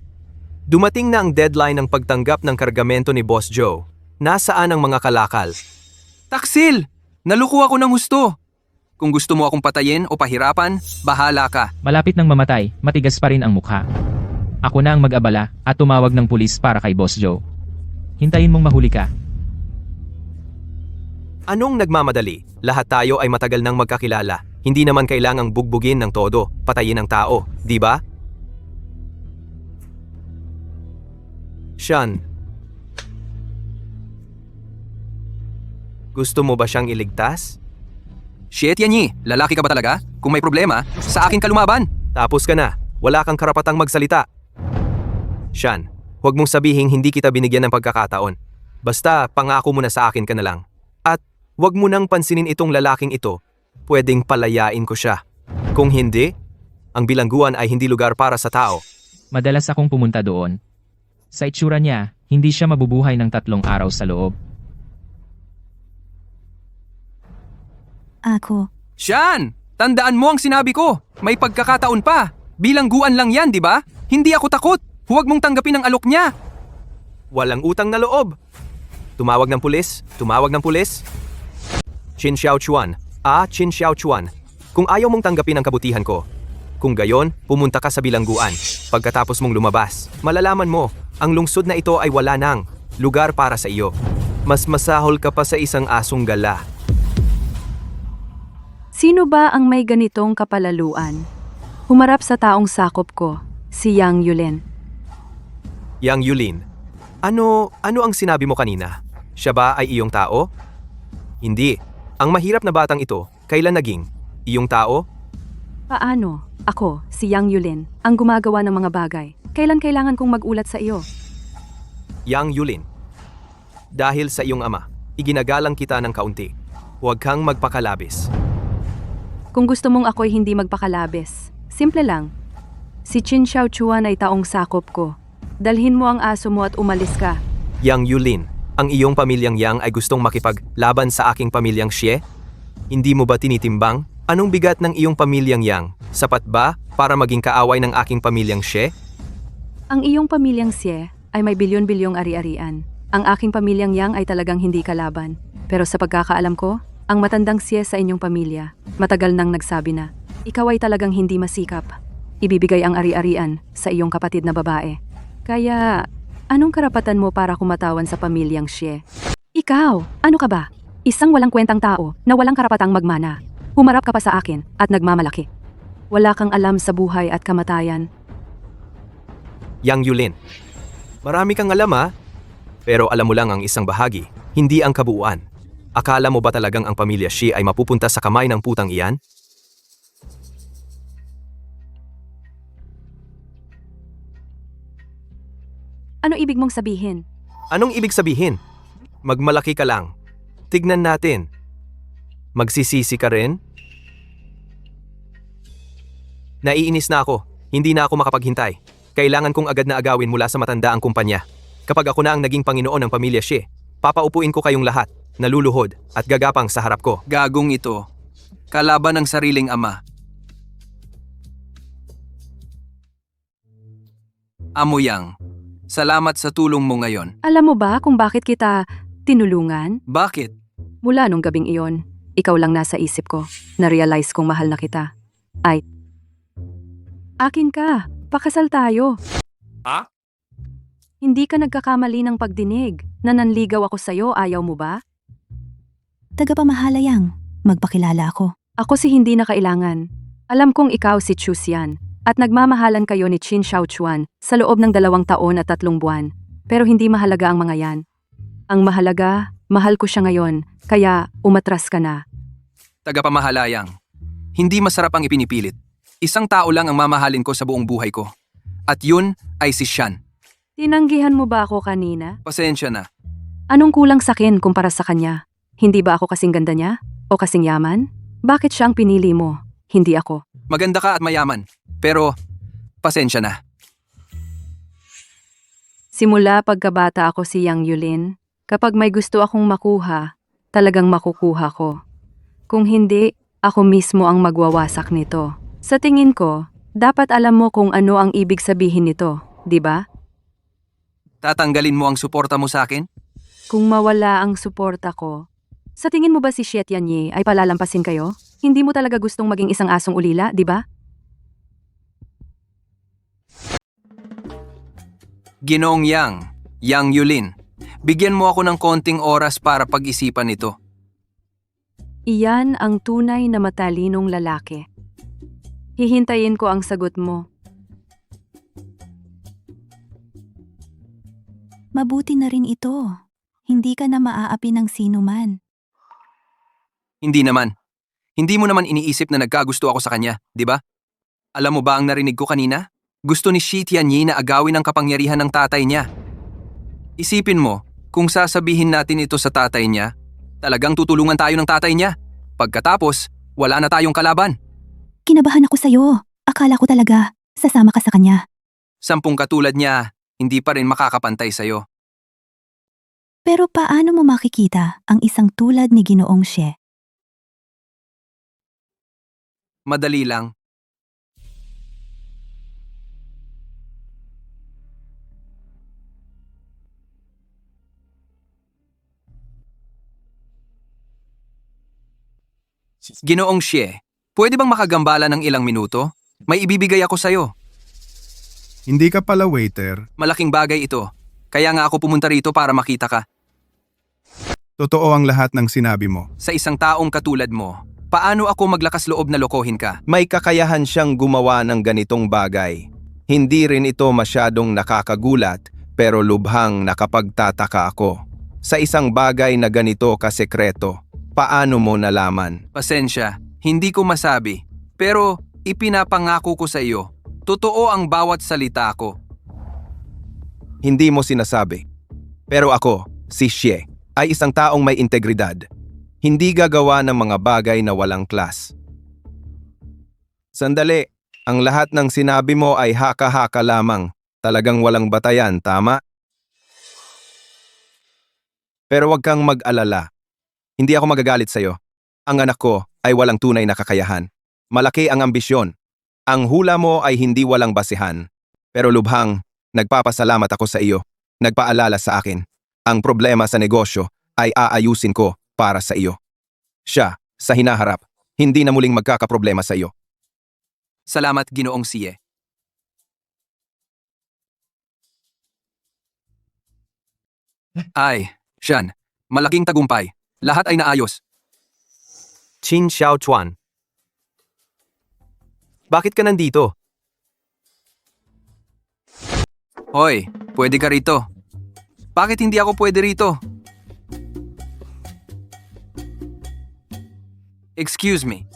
Dumating na ang deadline ng pagtanggap ng kargamento ni Boss Joe. Nasaan ang mga kalakal? Taksil! Naluko ako ng husto. Kung gusto mo akong patayin o pahirapan, bahala ka. Malapit nang mamatay, matigas pa rin ang mukha. Ako na ang mag-abala at tumawag ng pulis para kay Boss Joe. Hintayin mong mahuli ka. Anong nagmamadali? Lahat tayo ay matagal nang magkakilala. Hindi naman kailangang bugbugin ng todo, patayin ng tao, di ba? Sean. Gusto mo ba siyang iligtas? Shit, Yanyi, lalaki ka ba talaga? Kung may problema, sa akin ka lumaban. Tapos ka na. Wala kang karapatang magsalita. Sean, huwag mong sabihing hindi kita binigyan ng pagkakataon. Basta pangako mo na sa akin ka na lang. At huwag mo nang pansinin itong lalaking ito. Pwedeng palayain ko siya. Kung hindi, ang bilangguan ay hindi lugar para sa tao. Madalas akong pumunta doon. Sa itsura niya, hindi siya mabubuhay ng 3 araw sa loob. Ako. Sean! Tandaan mo ang sinabi ko. May pagkakataon pa. Bilangguan lang yan, di ba? Hindi ako takot. Huwag mong tanggapin ang alok niya. Walang utang na loob. Tumawag ng pulis. Tumawag ng pulis. Chin Xiaochuan. Chin Xiaochuan. Kung ayaw mong tanggapin ang kabutihan ko, kung gayon, pumunta ka sa bilangguan. Pagkatapos mong lumabas, malalaman mo, ang lungsod na ito ay wala nang lugar para sa iyo. Mas masahol ka pa sa isang asong gala. Sino ba ang may ganitong kapalaluan? Humarap sa taong sakop ko, si Yang Yulin. Yang Yulin, ano ang sinabi mo kanina? Siya ba ay iyong tao? Hindi. Ang mahirap na batang ito, kailan naging iyong tao? Paano? Ako, si Yang Yulin, ang gumagawa ng mga bagay. Kailan kailangan kong magulat sa iyo? Yang Yulin, dahil sa iyong ama, iginagalang kita ng kaunti. Huwag kang magpakalabis. Kung gusto mong ako'y hindi magpakalabis, simple lang. Si Chin Xiaochuan ay taong sakop ko. Dalhin mo ang aso mo at umalis ka. Yang Yulin, ang iyong pamilyang Yang ay gustong makipaglaban sa aking pamilyang Xie? Hindi mo ba tinitimbang? Anong bigat ng iyong pamilyang Yang? Sapat ba para maging kaaway ng aking pamilyang Xie? Ang iyong pamilyang Xie ay may bilyon-bilyong ari-arian. Ang aking pamilyang Yang ay talagang hindi kalaban. Pero sa pagkakaalam ko, ang matandang Xie sa inyong pamilya, matagal nang nagsabi na, ikaw ay talagang hindi masikap. Ibibigay ang ari-arian sa iyong kapatid na babae. Kaya, anong karapatan mo para kumatawan sa pamilyang Xie? Ikaw, ano ka ba? Isang walang kwentang tao na walang karapatang magmana. Humarap ka pa sa akin at nagmamalaki. Wala kang alam sa buhay at kamatayan. Yang Yulin, marami kang alam pero alam mo lang ang isang bahagi, hindi ang kabuuan. Akala mo ba talagang ang pamilya Xie ay mapupunta sa kamay ng putang iyan? Ano ibig mong sabihin? Anong ibig sabihin? Magmalaki ka lang. Tignan natin. Magsisisi ka rin? Naiinis na ako. Hindi na ako makapaghintay. Kailangan kong agad na agawin mula sa matanda ang kumpanya. Kapag ako na ang naging Panginoon ng pamilya Xie, papaupuin ko kayong lahat, naluluhod at gagapang sa harap ko. Gagong ito. Kalaban ng sariling ama. Amo Yang, salamat sa tulong mo ngayon. Alam mo ba kung bakit kita tinulungan? Bakit? Mula nung gabing iyon, ikaw lang nasa isip ko. Na-realize kong mahal na kita. Ay, akin ka. Pakasal tayo. Hindi ka nagkakamali ng pagdinig. Nananligaw ako sa'yo, ayaw mo ba? Tagapamahala Yang. Magpakilala ako. Ako si hindi na kailangan. Alam kong ikaw si Chusian. At nagmamahalan kayo ni Qin Xiaochuan sa loob ng 2 taon at 3 buwan. Pero hindi mahalaga ang mga yan. Ang mahalaga, mahal ko siya ngayon, kaya umatras ka na. Tagapamahalayang. Hindi masarap ang ipinipilit. Isang tao lang ang mamahalin ko sa buong buhay ko. At yun ay si Shan. Tinanggihan mo ba ako kanina? Pasensya na. Anong kulang sa akin kumpara sa kanya? Hindi ba ako kasing ganda niya? O kasing yaman? Bakit siya ang pinili mo? Hindi ako. Maganda ka at mayaman. Pero, pasensya na. Simula pagkabata ako si Yang Yulin, kapag may gusto akong makuha, talagang makukuha ko. Kung hindi, ako mismo ang magwawasak nito. Sa tingin ko, dapat alam mo kung ano ang ibig sabihin nito, di ba? Tatanggalin mo ang suporta mo sa akin? Kung mawala ang suporta ko, sa tingin mo ba si Xiet Yanyi ay palalampasin kayo? Hindi mo talaga gustong maging isang asong ulila, di ba? Ginoong Yang Yulin, bigyan mo ako ng konting oras para pag-isipan ito. Iyan ang tunay na matalinong lalaki. Hihintayin ko ang sagot mo. Mabuti na rin ito. Hindi ka na maaapi ng sino man. Hindi naman. Hindi mo naman iniisip na nagkagusto ako sa kanya, di ba? Alam mo ba ang narinig ko kanina? Gusto ni Shi Tianyi na agawin ang kapangyarihan ng tatay niya. Isipin mo, kung sasabihin natin ito sa tatay niya, talagang tutulungan tayo ng tatay niya. Pagkatapos, wala na tayong kalaban. Kinabahan ako sa'yo. Akala ko talaga, sasama ka sa kanya. 10 katulad niya, hindi pa rin makakapantay sa'yo. Pero paano mo makikita ang isang tulad ni Ginoong Xie? Madali lang. Ginoong Xie, pwede bang makagambala ng ilang minuto? May ibibigay ako sa'yo. Hindi ka pala waiter. Malaking bagay ito. Kaya nga ako pumunta rito para makita ka. Totoo ang lahat ng sinabi mo. Sa isang taong katulad mo, paano ako maglakas loob na lokohin ka? May kakayahan siyang gumawa ng ganitong bagay. Hindi rin ito masyadong nakakagulat, pero lubhang nakapagtataka ako. Sa isang bagay na ganito kasekreto, paano mo nalaman? Pasensya, hindi ko masabi. Pero ipinapangako ko sa iyo, totoo ang bawat salita ko. Hindi mo sinasabi. Pero ako, si Xie, ay isang taong may integridad. Hindi gagawa ng mga bagay na walang klas. Sandali, ang lahat ng sinabi mo ay haka-haka lamang. Talagang walang batayan, tama? Pero wag kang mag-alala. Hindi ako magagalit sa'yo. Ang anak ko ay walang tunay na kakayahan. Malaki ang ambisyon. Ang hula mo ay hindi walang basihan. Pero lubhang, nagpapasalamat ako sa iyo. Nagpaalala sa akin. Ang problema sa negosyo ay aayusin ko para sa iyo. Siya, sa hinaharap, hindi na muling magkakaproblema sa iyo. Salamat, Ginoong Xie. Ay, Shan, malaking tagumpay. Lahat ay naayos. Qin Xiaochuan. Bakit ka nandito? Hoy, pwede ka rito. Bakit hindi ako pwede rito? Excuse me.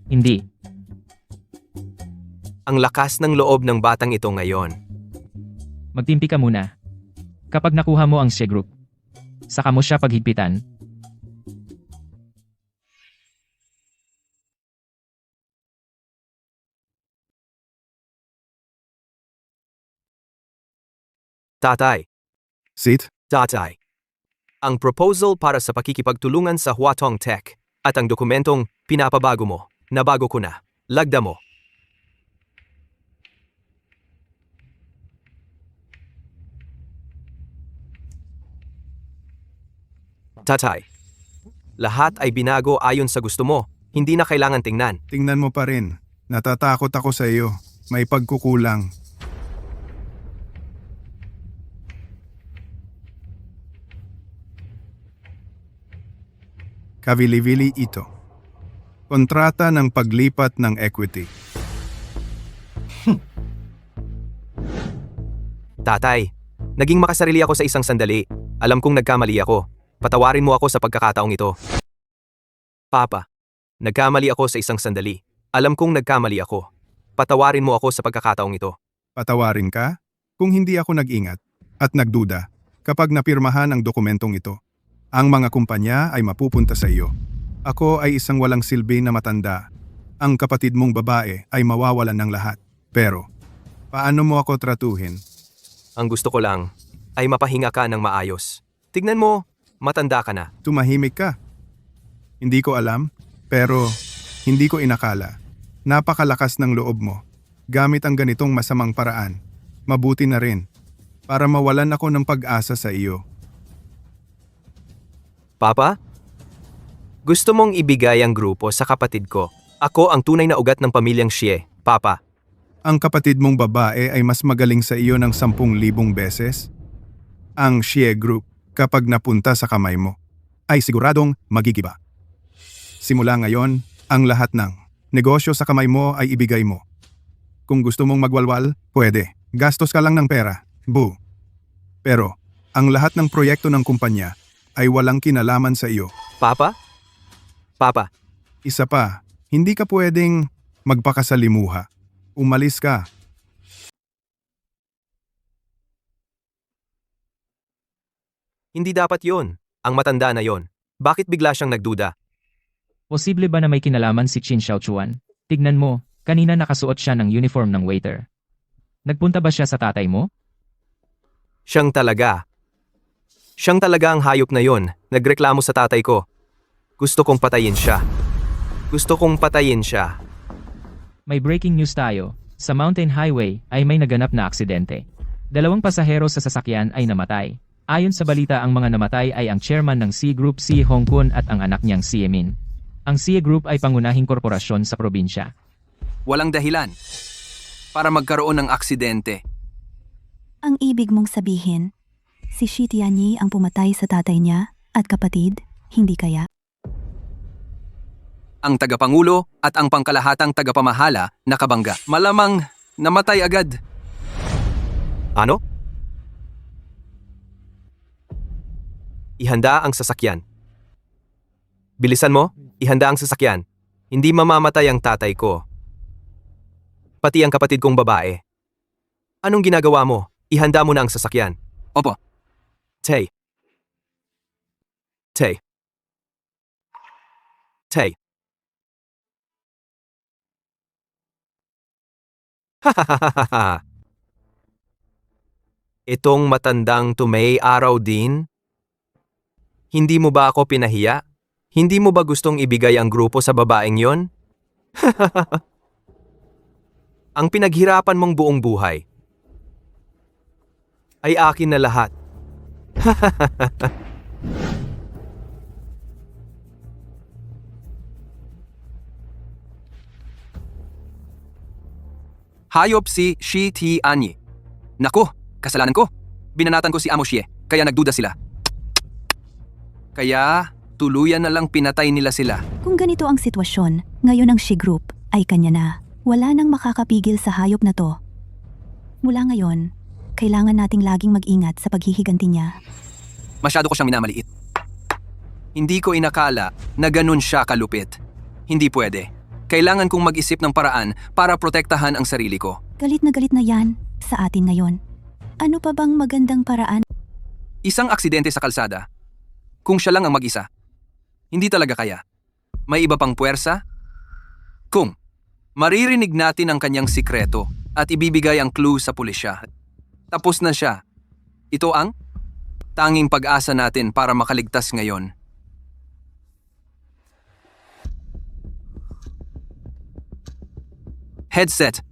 Hindi. Ang lakas ng loob ng batang ito ngayon. Magtimpi ka muna. Kapag nakuha mo ang Xie Group, saka mo siya paghigpitan. Tatay. Sit? Tatay. Ang proposal para sa pakikipagtulungan sa Huatong Tech at ang dokumentong pinapabago mo, nabago ko na. Lagda mo. Tatay. Lahat ay binago ayon sa gusto mo. Hindi na kailangan tingnan. Tingnan mo pa rin. Natatakot ako sa iyo. May pagkukulang. Kavili-vili ito. Kontrata ng paglipat ng equity. Tatay, naging makasarili ako sa isang sandali. Alam kong nagkamali ako. Patawarin mo ako sa pagkakataong ito. Papa, nagkamali ako sa isang sandali. Alam kong nagkamali ako. Patawarin mo ako sa pagkakataong ito. Patawarin ka? Kung hindi ako nag-ingat at nagduda kapag napirmahan ang dokumentong ito. Ang mga kumpanya ay mapupunta sa iyo. Ako ay isang walang silbi na matanda. Ang kapatid mong babae ay mawawalan ng lahat. Pero, paano mo ako tratuhin? Ang gusto ko lang ay mapahinga ka ng maayos. Tignan mo, matanda ka na. Tumahimik ka. Hindi ko alam, pero hindi ko inakala. Napakalakas ng loob mo. Gamit ang ganitong masamang paraan. Mabuti na rin. Para mawalan ako ng pag-asa sa iyo. Papa? Gusto mong ibigay ang grupo sa kapatid ko. Ako ang tunay na ugat ng pamilyang Xie, Papa. Ang kapatid mong babae ay mas magaling sa iyo ng 10,000 beses? Ang Xie Group, kapag napunta sa kamay mo, ay siguradong magigiba. Simula ngayon, ang lahat ng negosyo sa kamay mo ay ibigay mo. Kung gusto mong magwalwal, pwede. Gastos ka lang ng pera. Boo. Pero, ang lahat ng proyekto ng kumpanya ay walang kinalaman sa iyo. Papa? Papa, Isa pa, hindi ka pwedeng magpakasalimuha. Umalis ka. hindi dapat yon. Ang matanda na yon. Bakit bigla siyang nagduda? Posible ba na may kinalaman si Qin Xiaochuan? Tignan mo, kanina nakasuot siya ng uniform ng waiter. Nagpunta ba siya sa tatay mo? Siyang talaga. Siyang talaga ang hayop na yon. Nagreklamo sa tatay ko. Gusto kong patayin siya. Gusto kong patayin siya. May breaking news tayo. Sa Mountain Highway ay may naganap na aksidente. 2 pasahero sa sasakyan ay namatay. Ayon sa balita, ang mga namatay ay ang chairman ng Xie Group si Hong Kun at ang anak niyang si Emin. Ang Xie Group ay pangunahing korporasyon sa probinsya. Walang dahilan para magkaroon ng aksidente. Ang ibig mong sabihin, si Shi Tianyi ang pumatay sa tatay niya at kapatid, hindi kaya? Ang tagapangulo at ang pangkalahatang tagapamahala nakabangga. Malamang namatay agad. Ano? Ihanda ang sasakyan. Bilisan mo, ihanda ang sasakyan. Hindi mamamatay ang tatay ko. Pati ang kapatid kong babae. Anong ginagawa mo? Ihanda mo na ang sasakyan. Opo. Tay. Tay. Tay. Hahaha. Itong matandang to may araw din? Hindi mo ba ako pinahiya? Hindi mo ba gustong ibigay ang grupo sa babaeng yon? Ang pinaghirapan mong buong buhay ay akin na lahat. Hayop si Shi Tianyi. Naku, kasalanan ko. Binanatan ko si Amo Xie, kaya nagduda sila. Kaya tuluyan na lang pinatay nila sila. Kung ganito ang sitwasyon, ngayon ang Shi Group ay kanya na. Wala nang makakapigil sa hayop na to. Mula ngayon, kailangan nating laging mag-ingat sa paghihiganti niya. Masyado ko siyang minamaliit. Hindi ko inakala na ganun siya kalupit. Hindi pwede. Kailangan kong mag-isip ng paraan para protektahan ang sarili ko. Galit na yan sa atin ngayon. Ano pa bang magandang paraan? Isang aksidente sa kalsada. Kung siya lang ang mag-isa. Hindi talaga kaya. May iba pang puwersa? Kung maririnig natin ang kanyang sikreto at ibibigay ang clue sa pulisya. Tapos na siya. Ito ang tanging pag-asa natin para makaligtas ngayon. Headset.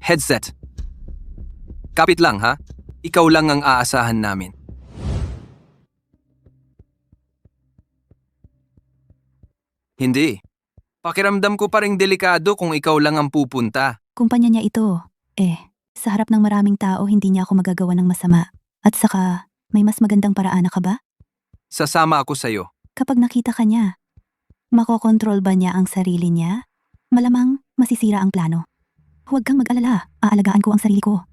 Kapit lang ha. Ikaw lang ang aasahan namin. Hindi. Pakiramdam ko pa ring delikado kung ikaw lang ang pupunta. Kumpanya niya ito. Sa harap ng maraming tao, hindi niya ako magagawa ng masama. At saka, may mas magandang paraan na ka ba? Sasama ako sa'yo. Kapag nakita ka niya, makokontrol ba niya ang sarili niya? Malamang masisira ang plano. Huwag kang mag-alala, aalagaan ko ang sarili ko.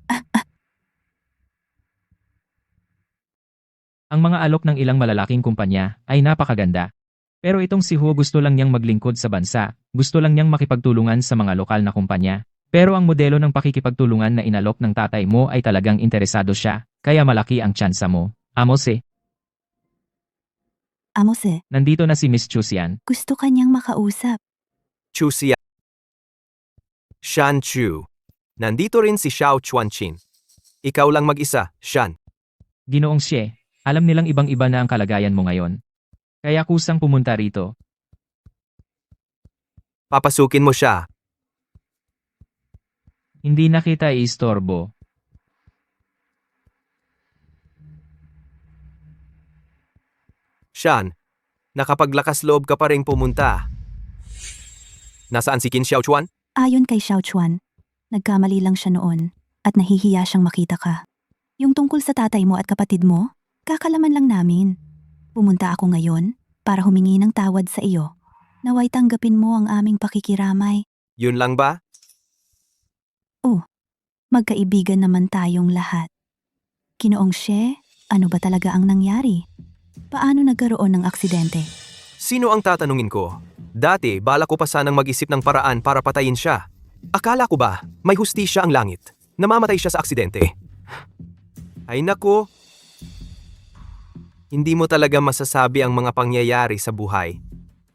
Ang mga alok ng ilang malalaking kumpanya ay napakaganda. Pero itong si Huo gusto lang niyang maglingkod sa bansa, gusto lang niyang makipagtulungan sa mga lokal na kumpanya. Pero ang modelo ng pakikipagtulungan na inalok ng tatay mo ay talagang interesado siya, kaya malaki ang tsansa mo. Amose, Amose, nandito na si Miss Chusian. gusto kanyang makausap. Chu Sia. Shan Chu. Nandito rin si Xiao Chuanchin. Ikaw lang mag-isa, Shan. Ginoong Xie, alam nilang ibang-iba na ang kalagayan mo ngayon. Kaya kusang pumunta rito. Papasukin mo siya. Hindi na kita iistorbo. Shan, nakapaglakas loob ka pa rin pumunta. Nasaan si Qin Xiaochuan? Ayon kay Xiao Chuan, nagkamali lang siya noon at nahihiya siyang makita ka. Yung tungkol sa tatay mo at kapatid mo, kakalaman lang namin. Pumunta ako ngayon para humingi ng tawad sa iyo. Naway tanggapin mo ang aming pakikiramay. Yun lang ba? Magkaibigan naman tayong lahat. Ginoong Xie, ano ba talaga ang nangyari? Paano nagkaroon ng aksidente? Sino ang tatanungin ko? Dati, bala ko pa sanang mag-isip ng paraan para patayin siya. Akala ko ba, may hustisya ang langit? Namamatay siya sa aksidente. Ay nako. Hindi mo talaga masasabi ang mga pangyayari sa buhay.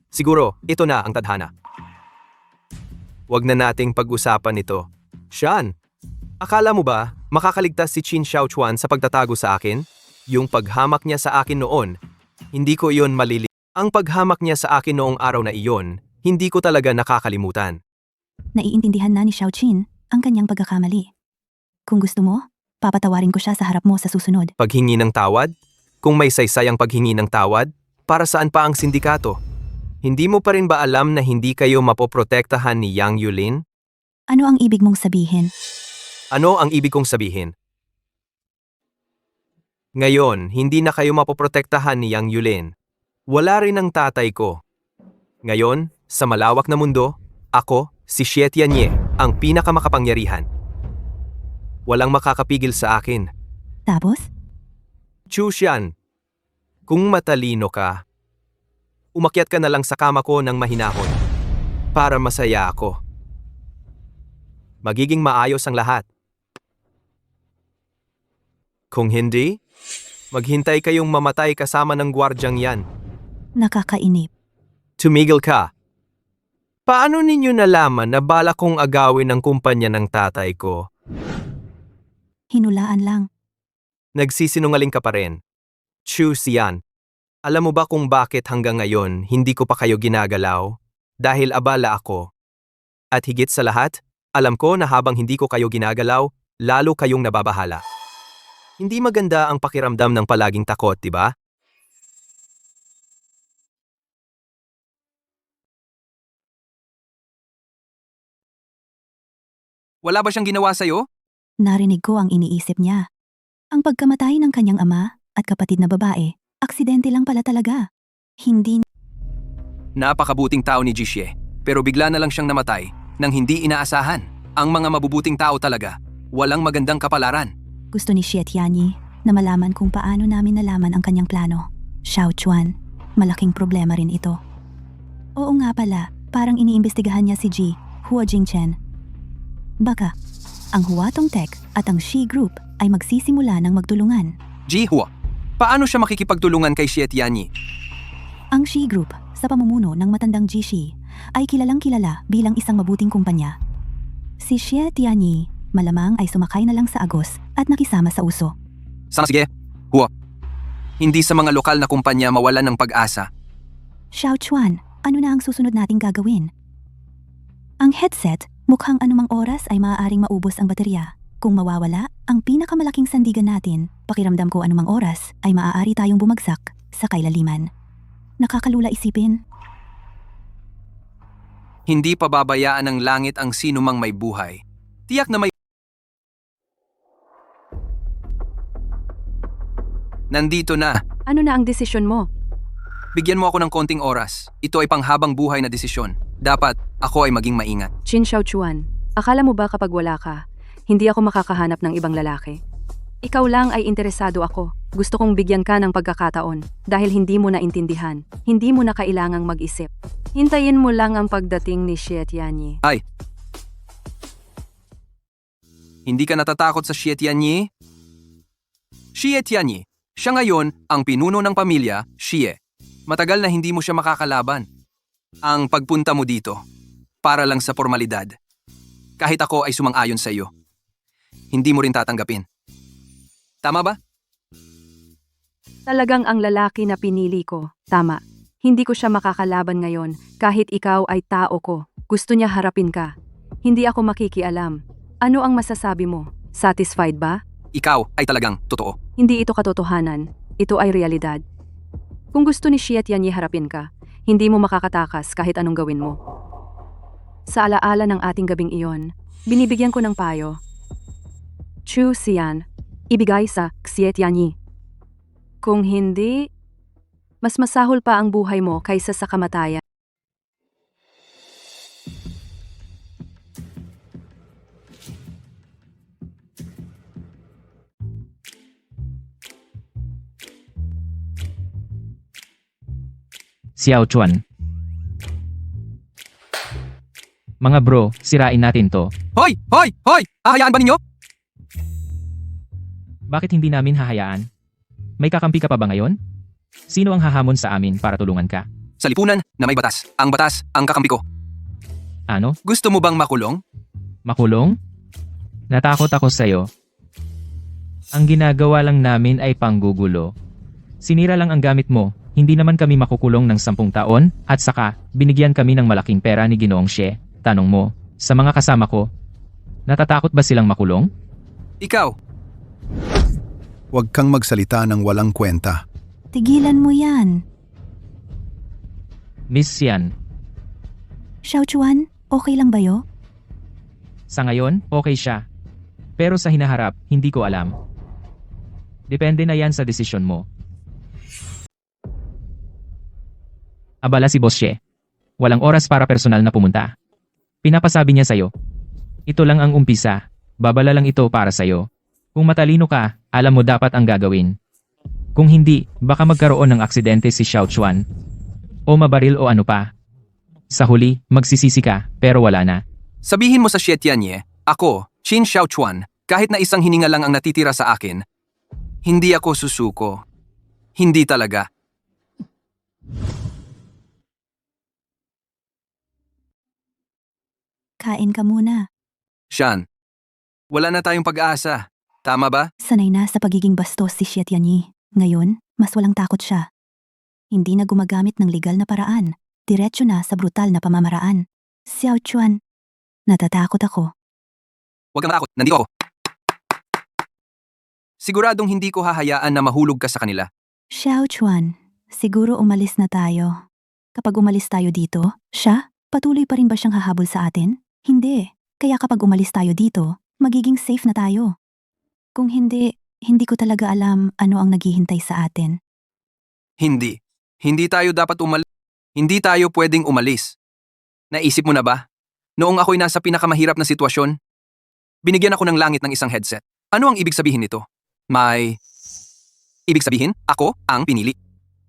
Siguro, ito na ang tadhana. Huwag na nating pag-usapan ito. Shan, akala mo ba makakaligtas si Qin Xiaochuan sa pagtatago sa akin? Yung paghamak niya sa akin noon, hindi ko iyon malili. Ang paghamak niya sa akin noong araw na iyon, hindi ko talaga nakakalimutan. Naiintindihan na ni Xiao Qin ang kanyang pagkakamali. Kung gusto mo, papatawarin ko siya sa harap mo sa susunod. Paghingi ng tawad? Kung may saysay ang paghingi ng tawad, para saan pa ang sindikato? Hindi mo pa rin ba alam na hindi kayo mapoprotektahan ni Yang Yulin? Ano ang ibig mong sabihin? Ano ang ibig kong sabihin? Ngayon, hindi na kayo mapoprotektahan ni Yang Yulin. Wala rin ang tatay ko. Ngayon, sa malawak na mundo, ako, si Xie Tianye, ang pinakamakapangyarihan. Walang makakapigil sa akin. Tapos? Chu Xian, kung matalino ka, umakyat ka na lang sa kama ko ng mahinahon para masaya ako. Magiging maayos ang lahat. Kung hindi, maghintay kayong mamatay kasama ng gwardyang yan. Nakakainip. Tumigil ka. Paano ninyo nalaman na bala kong agawin ang kumpanya ng tatay ko? Hinulaan lang. Nagsisinungaling ka pa rin. Chu Xian, alam mo ba kung bakit hanggang ngayon hindi ko pa kayo ginagalaw? Dahil abala ako. At higit sa lahat, alam ko na habang hindi ko kayo ginagalaw, lalo kayong nababahala. Hindi maganda ang pakiramdam ng palaging takot, di ba? Wala ba siyang ginawa sa'yo? Narinig ko ang iniisip niya. Ang pagkamatay ng kanyang ama at kapatid na babae, aksidente lang pala talaga. Hindi Napakabuting tao ni Jixie, pero bigla na lang siyang namatay nang hindi inaasahan. Ang mga mabubuting tao talaga, walang magandang kapalaran. gusto ni Xie Tianyi na malaman kung paano namin nalaman ang kanyang plano. Xiao Chuan, malaking problema rin ito. Oo nga pala, parang iniimbestigahan niya si Ji, Hua Jingchen. Baka, ang Huatong Tech at ang Xi Group ay magsisimula ng magtulungan. Jihua, paano siya makikipagtulungan kay Xie Tianyi? Ang Xi Group, sa pamumuno ng matandang Ji Xi, ay kilalang kilala bilang isang mabuting kumpanya. Si Xie Tianyi, malamang ay sumakay na lang sa agos at nakisama sa uso. Sige, Hua. Hindi sa mga lokal na kumpanya mawalan ng pag-asa. Xiao Chuan, ano na ang susunod nating gagawin? Ang headset, mukhang anumang oras ay maaaring maubos ang baterya. Kung mawawala, ang pinakamalaking sandigan natin, pakiramdam ko anumang oras ay maaari tayong bumagsak sa kailaliman. Nakakalula isipin. Hindi pababayaan ng langit ang sinumang may buhay. Tiyak na may... Nandito na. Ano na ang desisyon mo? Bigyan mo ako ng konting oras. Ito ay panghabang buhay na desisyon. Dapat ako ay maging maingat. Chin Xiaochuan, akala mo ba kapag wala ka, hindi ako makakahanap ng ibang lalaki? Ikaw lang ay interesado ako. Gusto kong bigyan ka ng pagkakataon dahil hindi mo naintindihan. Hindi mo na kailangang mag-isip. Hintayin mo lang ang pagdating ni Xie Tianyi. Ay! Hindi ka natatakot sa Xie Tianyi? Xie Tianyi. Siya ngayon ang pinuno ng pamilya, Xie. Matagal na hindi mo siya makakalaban. Ang pagpunta mo dito, para lang sa formalidad. Kahit ako ay sumang-ayon sa iyo. Hindi mo rin tatanggapin. Tama ba? Talagang ang lalaki na pinili ko. Tama. Hindi ko siya makakalaban ngayon kahit ikaw ay tao ko. Gusto niya harapin ka. Hindi ako makikialam. Ano ang masasabi mo? Satisfied ba? Ikaw ay talagang totoo. Hindi ito katotohanan. Ito ay realidad. Kung gusto ni Xie Tianyi harapin ka, hindi mo makakatakas kahit anong gawin mo. Sa alaala ng ating gabing iyon, binibigyan ko ng payo. Chu Xian, ibigay sa Xie Tianyi. Kung hindi, mas masahol pa ang buhay mo kaysa sa kamatayan. Xiaochuan. Mga bro, sirain natin to. Hoy! Hoy! Hoy! Ahayaan ba ninyo? Bakit hindi namin hahayaan? May kakampi ka pa ba ngayon? Sino ang hahamon sa amin para tulungan ka? Sa lipunan na may batas. Ang batas, ang kakampi ko. Ano? Gusto mo bang makulong? Makulong? Natakot ako sa'yo. Ang ginagawa lang namin ay panggugulo. Sinira lang ang gamit mo. Hindi naman kami makukulong ng 10 taon, at saka, binigyan kami ng malaking pera ni Ginoong Xie. Tanong mo, sa mga kasama ko, natatakot ba silang makulong? Ikaw, Huwag kang magsalita ng walang kwenta. Tigilan mo yan. Miss Xian, Xiaochuan, okay lang ba yo? sa ngayon, okay siya. Pero sa hinaharap, hindi ko alam. Depende na yan sa desisyon mo. Abala si Boss Xie. Walang oras para personal na pumunta. Pinapasabi niya sa'yo. Ito lang ang umpisa. Babala lang ito para sa'yo. Kung matalino ka, alam mo dapat ang gagawin. Kung hindi, baka magkaroon ng aksidente si Xiaochuan. O mabaril o ano pa. Sa huli, magsisisi ka, pero wala na. sabihin mo sa Xie Tianyi, ako, Qin Xiaochuan, kahit na isang hininga lang ang natitira sa akin, hindi ako susuko. Hindi talaga. Kain ka muna. Shan, wala na tayong pag-asa. Tama ba? Sanay na sa pagiging bastos si Xie Tianyi. Ngayon, mas walang takot siya. Hindi na gumagamit ng legal na paraan. Diretso na sa brutal na pamamaraan. Xiaochuan, natatakot ako. Huwag kang matakot, nandito ako. Siguradong hindi ko hahayaan na mahulog ka sa kanila. Xiaochuan, siguro umalis na tayo. Kapag umalis tayo dito, siya, patuloy pa rin ba siyang hahabol sa atin? Hindi. Kaya kapag umalis tayo dito, magiging safe na tayo. Kung hindi, hindi ko talaga alam ano ang naghihintay sa atin. Hindi. Hindi tayo dapat umalis. Hindi tayo pwedeng umalis. Naisip mo na ba? Noong ako'y nasa pinakamahirap na sitwasyon, binigyan ako ng langit ng isang headset. Ano ang ibig sabihin nito? Ibig sabihin, ako ang pinili.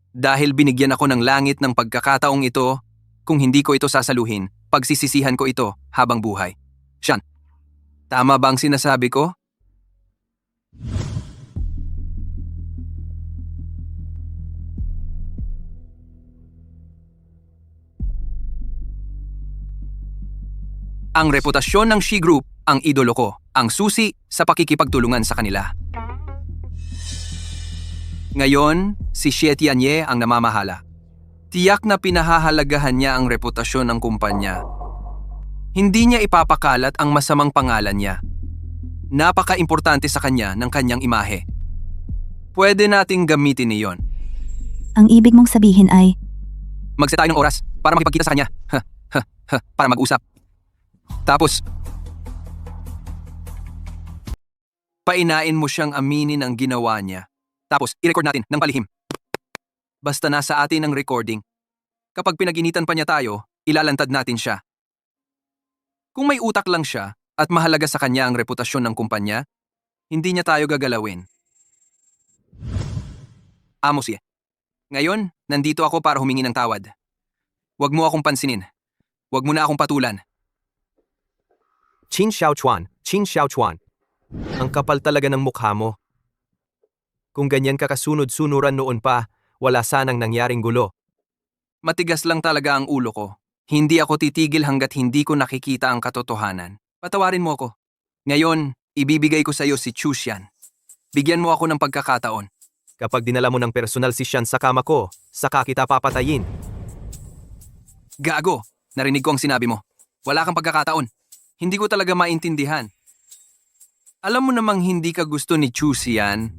Dahil binigyan ako ng langit ng pagkakataong ito, kung hindi ko ito sasaluhin, pagsisisihan ko ito habang buhay. Shan, tama ba ang sinasabi ko? Ang reputasyon ng Xi Group ang idolo ko, ang susi sa pakikipagtulungan sa kanila. Ngayon, si Xie Tianyi ang namamahala. Tiyak na pinahahalagahan niya ang reputasyon ng kumpanya. Hindi niya ipapakalat ang masamang pangalan niya. Napaka-importante sa kanya ng kanyang imahe. Pwede nating gamitin iyon. Ang ibig mong sabihin ay, Magset tayo ng oras para makipagkita sa kanya. Para mag-usap. Tapos, painain mo siyang aminin ang ginawa niya. Tapos, i-record natin ng palihim. Basta nasa atin ang recording. Kapag pinaginitan pa niya tayo, ilalantad natin siya. Kung may utak lang siya at mahalaga sa kanya ang reputasyon ng kumpanya, hindi niya tayo gagalawin. Amos ye. Ngayon, nandito ako para humingi ng tawad. Huwag mo akong pansinin. Huwag mo na akong patulan. Qin Xiaochuan, Qin Xiaochuan. Ang kapal talaga ng mukha mo. Kung ganyan ka kasunod-sunuran noon pa, wala sanang nangyaring gulo. Matigas lang talaga ang ulo ko. Hindi ako titigil hanggat hindi ko nakikita ang katotohanan. Patawarin mo ako. Ngayon, ibibigay ko sa iyo si Chu Xian. Bigyan mo ako ng pagkakataon. Kapag dinala mo ng personal si Xian sa kama ko, saka kita papatayin. Gago! Narinig ko ang sinabi mo. Wala kang pagkakataon. Hindi ko talaga maintindihan. Alam mo namang hindi ka gusto ni Chu Xian.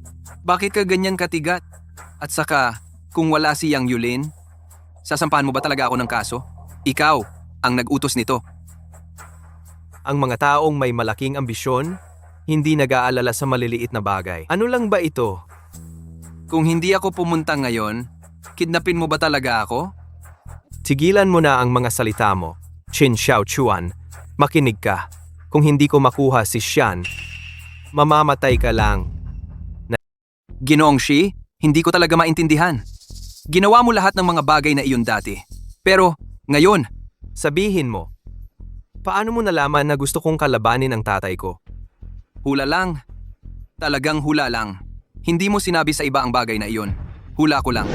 Bakit ka ganyan katigat? At saka, kung wala si Yang Yulin, sasampahan mo ba talaga ako ng kaso? Ikaw ang nag-utos nito. Ang mga taong may malaking ambisyon, hindi nag-aalala sa maliliit na bagay. Ano lang ba ito? Kung hindi ako pumunta ngayon, kidnapin mo ba talaga ako? Tigilan mo na ang mga salita mo, Qin Xiaochuan. Makinig ka. Kung hindi ko makuha si Xian, mamamatay ka lang. Ginoong Shi, hindi ko talaga maintindihan. Ginawa mo lahat ng mga bagay na iyon dati. Pero, ngayon, Sabihin mo, paano mo nalaman na gusto kong kalabanin ang tatay ko? hula lang. Talagang hula lang. Hindi mo sinabi sa iba ang bagay na iyon. Hula ko lang.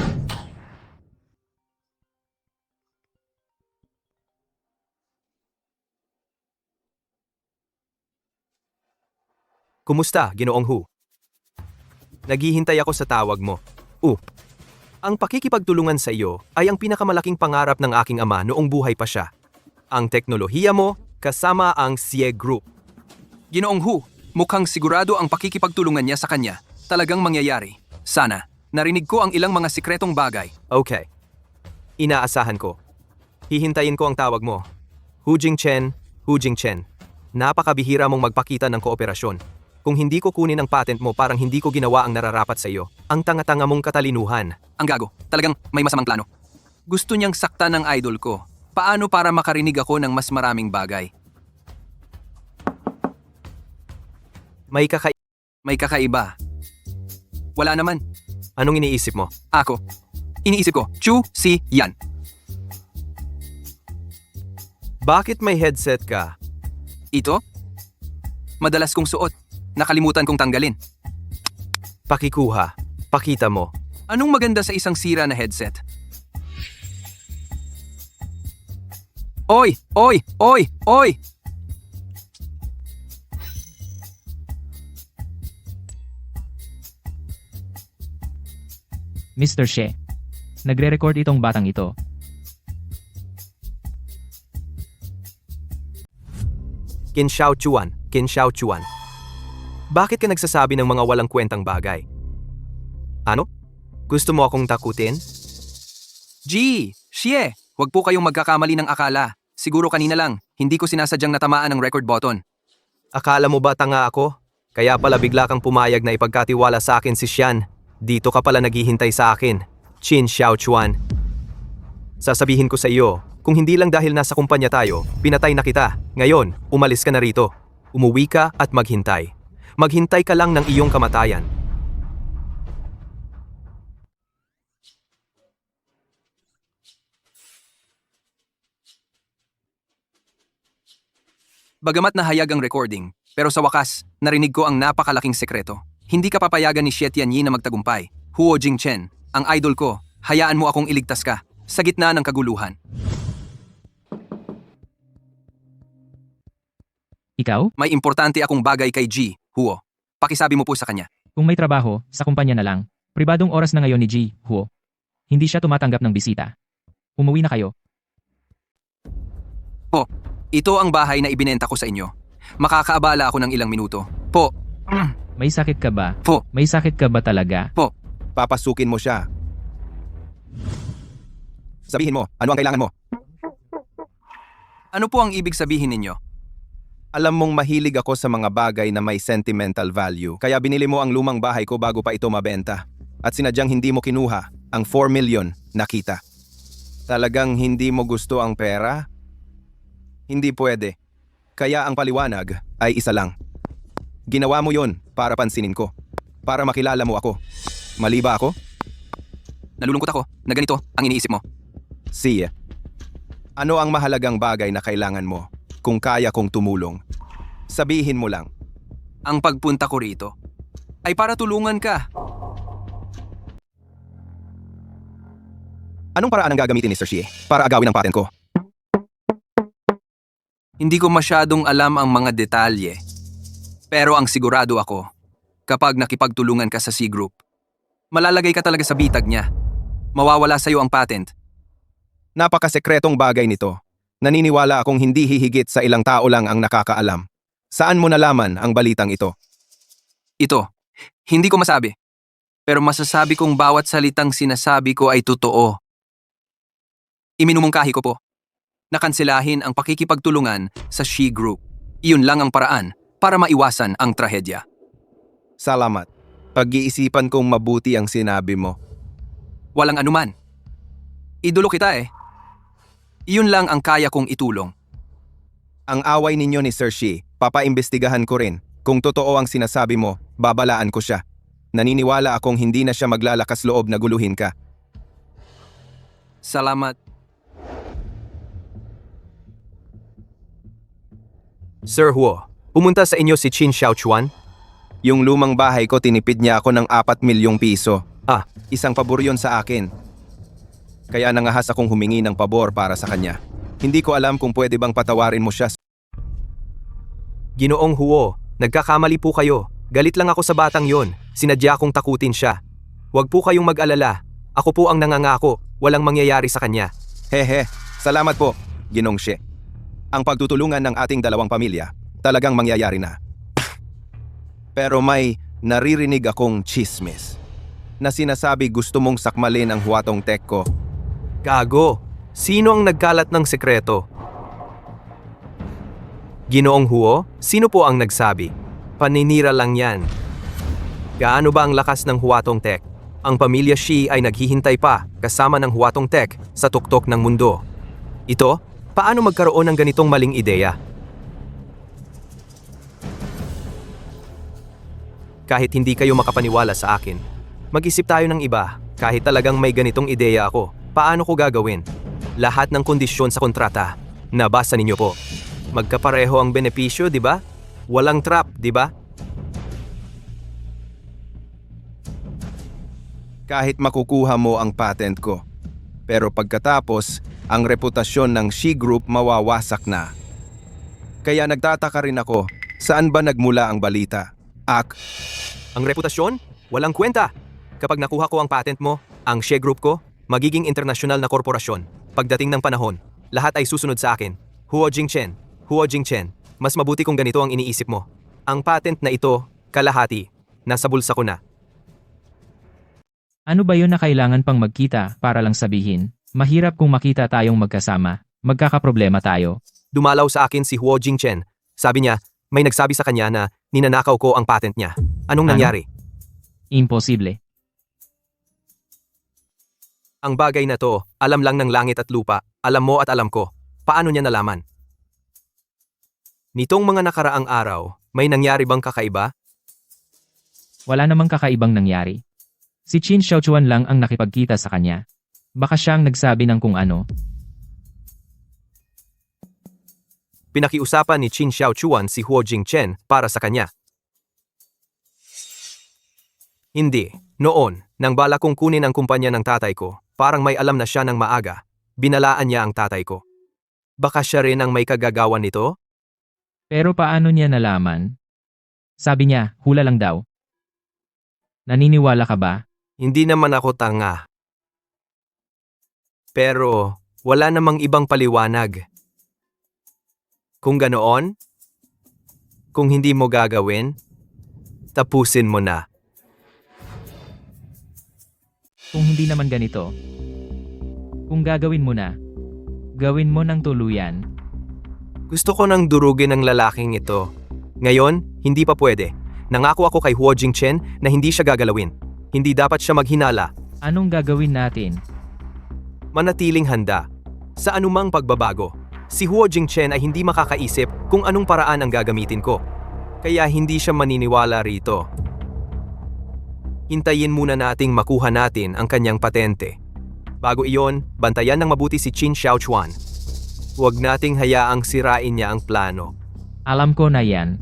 Kumusta, Ginoong Hu? Naghihintay ako sa tawag mo. Ang pakikipagtulungan sa iyo ay ang pinakamalaking pangarap ng aking ama noong buhay pa siya. Ang teknolohiya mo kasama ang Xie Group. Ginoong Hu, mukhang sigurado ang pakikipagtulungan niya sa kanya. Talagang mangyayari. Sana, narinig ko ang ilang mga sikretong bagay. Okay. Inaasahan ko. Hihintayin ko ang tawag mo. Hu Jingchen, Hu Jingchen. Napakabihira mong magpakita ng kooperasyon. Kung hindi ko kunin ang patent mo, parang hindi ko ginawa ang nararapat sa iyo. Ang tanga-tanga mong katalinuhan. Ang gago, talagang may masamang plano. Gusto niyang saktan ng idol ko. Paano para makarinig ako ng mas maraming bagay? May kakaiba. Wala naman. Anong iniisip mo? Ako. Iniisip ko, Chu Si Yan. Bakit may headset ka? Ito? Madalas kong suot. Nakalimutan kong tanggalin. Pakikuha. Pakita mo. Anong maganda sa isang sira na headset? Oy! Oy! Oy! Oy! Mr. She, nagre-record itong batang ito. Qin Xiaochuan, Qin Xiaochuan. Bakit ka nagsasabi ng mga walang kwentang bagay? Ano? Gusto mo akong takutin? G! Xie! Huwag po kayong magkakamali ng akala. Siguro kanina lang, hindi ko sinasadyang natamaan ng record button. Akala mo ba tanga ako? Kaya pala bigla kang pumayag na ipagkatiwala sa akin si Xian. Dito ka pala naghihintay sa akin, Qin Xiaochuan. Sasabihin ko sa iyo, kung hindi lang dahil nasa kumpanya tayo, pinatay na kita. Ngayon, umalis ka na rito. Umuwi ka at maghintay. Maghintay ka lang ng iyong kamatayan. Bagamat nahayag ang recording, pero sa wakas, narinig ko ang napakalaking sekreto. Hindi ka papayagan ni Xie Tianyi na magtagumpay. Huo Jingchen, ang idol ko, hayaan mo akong iligtas ka sa gitna ng kaguluhan. Ikaw? May importante akong bagay kay G, Huo. Pakisabi mo po sa kanya. Kung may trabaho, sa kumpanya na lang. Pribadong oras na ngayon ni Ji, Huo. Hindi siya tumatanggap ng bisita. Umuwi na kayo. Ito ang bahay na ibinenta ko sa inyo. Makakaabala ako ng ilang minuto. Po. May sakit ka ba? Po. May sakit ka ba talaga? Papasukin mo siya. Sabihin mo, ano ang kailangan mo? Ano po ang ibig sabihin ninyo? Alam mong mahilig ako sa mga bagay na may sentimental value, kaya binili mo ang lumang bahay ko bago pa ito mabenta. At sinadyang hindi mo kinuha. ang 4 million nakita. Talagang hindi mo gusto ang pera? Hindi pwede. Kaya ang paliwanag ay isa lang. Ginawa mo yon para pansinin ko. Para makilala mo ako. Mali ba ako? Nalulungkot ako na ganito ang iniisip mo. Siya. Ano ang mahalagang bagay na kailangan mo kung kaya kong tumulong? Sabihin mo lang. Ang pagpunta ko rito ay para tulungan ka. Anong paraan ang gagamitin ni Sir Xie para agawin ang patent ko? Hindi ko masyadong alam ang mga detalye. Pero ang sigurado ako, kapag nakipagtulungan ka sa C-Group, malalagay ka talaga sa bitag niya. Mawawala sa iyo ang patent. Napakasekretong bagay nito. Naniniwala akong hindi hihigit sa ilang tao lang ang nakakaalam. Saan mo nalaman ang balitang ito? Ito, hindi ko masabi. Pero masasabi kong bawat salitang sinasabi ko ay totoo. Iminumungkahi ko po. Nakansilahin ang pakikipagtulungan sa She Group. Iyon lang ang paraan para maiwasan ang trahedya. Salamat. Pag-iisipan kong mabuti ang sinabi mo. Walang anuman. Idolo kita eh. Iyon lang ang kaya kong itulong. Ang away ninyo ni Sir Xie, papaimbestigahan ko rin. Kung totoo ang sinasabi mo, babalaan ko siya. Naniniwala akong hindi na siya maglalakas loob na guluhin ka. Salamat. Sir Huo, pumunta sa inyo si Qin Xiaochuan? Yung lumang bahay ko tinipid niya ako ng 4 milyong piso. Ah, Isang pabor yun sa akin. Kaya nangahas akong humingi ng pabor para sa kanya. Hindi ko alam kung pwede bang patawarin mo siya. Ginoong Huo, nagkakamali po kayo. Galit lang ako sa batang yon. Sinadya kong takutin siya. Huwag po kayong mag-alala. Ako po ang nangangako. Walang mangyayari sa kanya. Hehe, salamat po, Ginong Xie. Ang pagtutulungan ng ating dalawang pamilya, talagang mangyayari na. Pero may naririnig akong chismis na sinasabi gusto mong sakmalin ang huwatong tech ko. Gago, sino ang nagkalat ng sekreto? Ginoong Huo, sino po ang nagsabi? Paninira lang yan. Gaano ba ang lakas ng huwatong tech? Ang pamilya Xi ay naghihintay pa kasama ng huwatong tech sa tuktok ng mundo. Ito, paano magkaroon ng ganitong maling ideya? Kahit hindi kayo makapaniwala sa akin, mag-isip tayo ng iba. Kahit talagang may ganitong ideya ako, paano ko gagawin? Lahat ng kondisyon sa kontrata, nabasa ninyo po. Magkapareho ang benepisyo, di ba? Walang trap, di ba? Kahit makukuha mo ang patent ko. Pero pagkatapos, ang reputasyon ng She Group mawawasak na. Kaya nagtataka rin ako, saan ba nagmula ang balita? Ang reputasyon? Walang kwenta. Kapag nakuha ko ang patent mo, ang She Group ko, magiging internasyonal na korporasyon. Pagdating ng panahon, lahat ay susunod sa akin. Huo Jingchen, mas mabuti kung ganito ang iniisip mo. Ang patent na ito, kalahati, nasa bulsa ko na. Ano ba yun na kailangan pang magkita para lang sabihin? Mahirap kung makita tayong magkasama. Magkakaproblema tayo. Dumalaw sa akin si Huo Jingchen. Sabi niya, may nagsabi sa kanya na ninanakaw ko ang patent niya. Anong nangyari? Imposible. Ang bagay na to, alam lang ng langit at lupa. Alam mo at alam ko. Paano niya nalaman? Nitong mga nakaraang araw, may nangyari bang kakaiba? Wala namang kakaibang nangyari. Si Qin Xiaochuan lang ang nakipagkita sa kanya. Baka siyang nagsabi ng kung ano. Pinakiusapan ni Qin Xiaochuan si Huo Jingchen para sa kanya. Hindi. Noon, nang bala kong kunin ang kumpanya ng tatay ko, parang may alam na siya ng maaga. Binalaan niya ang tatay ko. Baka siya rin ang may kagagawan nito? Pero paano niya nalaman? Sabi niya, hula lang daw. Naniniwala ka ba? Hindi naman ako tanga. Pero, wala namang ibang paliwanag. Kung ganoon, kung hindi mo gagawin, tapusin mo na. Kung hindi naman ganito. Kung gagawin mo na, gawin mo ng tuluyan. Gusto ko nang durugin ang lalaking ito. Ngayon, hindi pa pwede. Nangako ako kay Huo Jingchen na hindi siya gagalawin. Hindi dapat siya maghinala. Anong gagawin natin? Manatiling handa. Sa anumang pagbabago, si Huo Jingchen ay hindi makakaisip kung anong paraan ang gagamitin ko. Kaya hindi siya maniniwala rito. Hintayin muna nating makuha natin ang kanyang patente. Bago iyon, bantayan ng mabuti si Qin Xiaochuan. Huwag nating hayaang sirain niya ang plano. Alam ko na yan.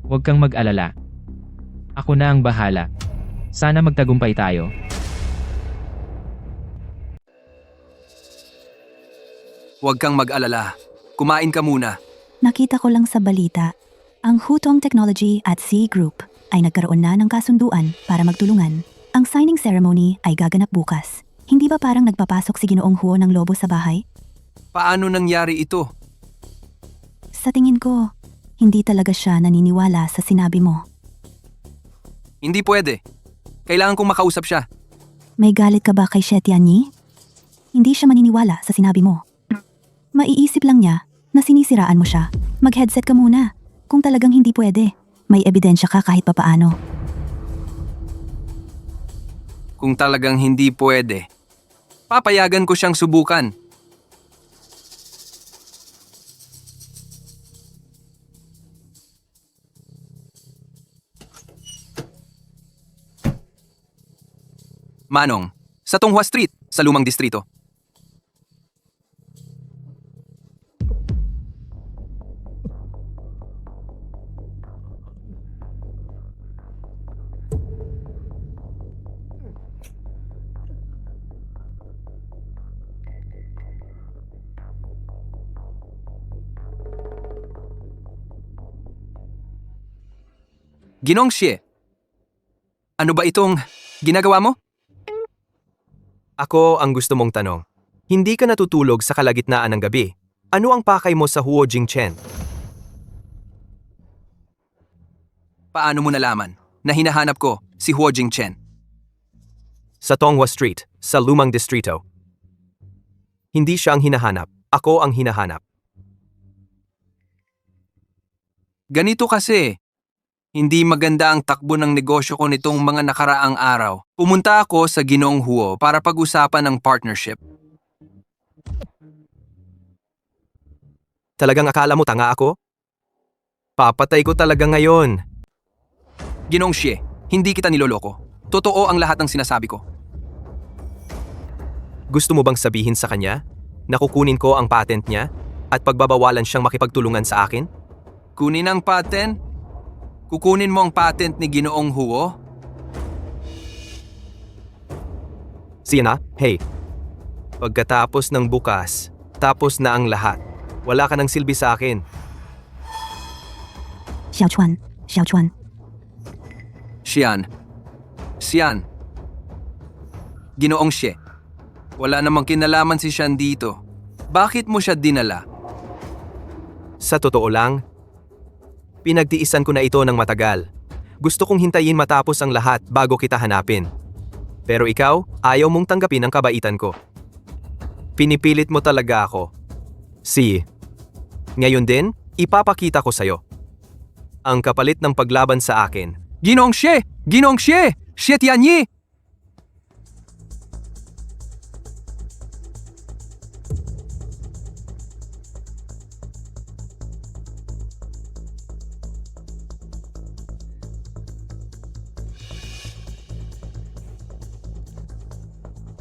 Huwag kang mag-alala. Ako na ang bahala. Sana magtagumpay tayo. Huwag kang mag-alala. Kumain ka muna. Nakita ko lang sa balita, ang Hutong Technology at C Group ay nagkaroon na ng kasunduan para magtulungan. Ang signing ceremony ay gaganap bukas. Hindi ba parang nagpapasok si Ginoong Huo ng lobo sa bahay? Paano nangyari ito? Sa tingin ko, hindi talaga siya naniniwala sa sinabi mo. Hindi pwede. Kailangan kong makausap siya. May galit ka ba kay She Tianyi? Hindi siya maniniwala sa sinabi mo. Maiisip lang niya na sinisiraan mo siya. Mag-headset ka muna. Kung talagang hindi pwede, may ebidensya ka kahit papaano. Kung talagang hindi pwede, papayagan ko siyang subukan. Manong, sa Tonghua Street, sa Lumang Distrito. Ginong Xie, ano ba itong ginagawa mo? Ako ang gusto mong tanong. Hindi ka natutulog sa kalagitnaan ng gabi. Ano ang pakay mo sa Huo Jingchen? Paano mo nalaman na hinahanap ko si Huo Jingchen? Sa Tonghua Street, sa Lumang Distrito. Hindi siya ang hinahanap. Ako ang hinahanap. Ganito kasi, hindi maganda ang takbo ng negosyo ko nitong mga nakaraang araw. Pumunta ako sa Ginoong Huo para pag-usapan ng partnership. Talagang akala mo tanga ako? Papatay ko talaga ngayon. Ginoong Xie, hindi kita niloloko. Totoo ang lahat ng sinasabi ko. Gusto mo bang sabihin sa kanya na kukunin ko ang patent niya at pagbabawalan siyang makipagtulungan sa akin? Kunin ang patent? Kukunin mo ang patent ni Ginoong Huo? Siya hey. Pagkatapos ng bukas, tapos na ang lahat. Wala ka ng silbi sa akin. Xiaochuan, Xiaochuan. Xian. Ginoong Xie, wala namang kinalaman si Xian dito. Bakit mo siya dinala? Sa totoo lang, pinagtiisan ko na ito ng matagal. Gusto kong hintayin matapos ang lahat bago kita hanapin. Pero ikaw, ayaw mong tanggapin ang kabaitan ko. Pinipilit mo talaga ako. Ngayon din, ipapakita ko sa'yo. Ang kapalit ng paglaban sa akin. Ginoong Xie! Ginoong Xie! Xie Tianyi!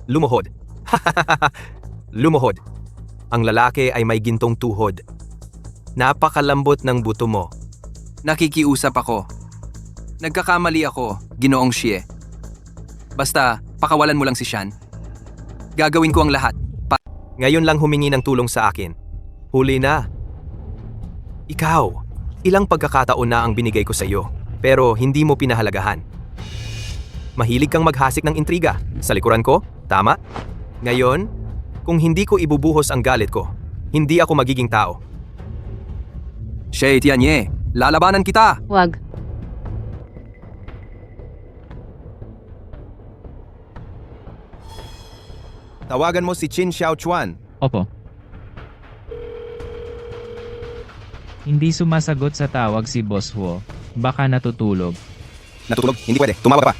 Lumuhod. Lumuhod. Ang lalaki ay may gintong tuhod. Napakalambot ng buto mo. Nakikiusap ako. Nagkakamali ako, Ginoong Xie. Basta, pakawalan mo lang si Xian. Gagawin ko ang lahat. Ngayon lang humingi ng tulong sa akin. Huli na. Ikaw, ilang pagkakataon na ang binigay ko sa iyo, pero hindi mo pinahalagahan. Mahilig kang maghasik ng intriga. Sa likuran ko, tama? Ngayon, kung hindi ko ibubuhos ang galit ko, hindi ako magiging tao. Xie Tianyi, lalabanan kita! Wag. Tawagan mo si Qin Xiaochuan. Opo. Hindi sumasagot sa tawag si Boss Huo. Baka natutulog. Natutulog? Hindi pwede. Tumawag ka pa.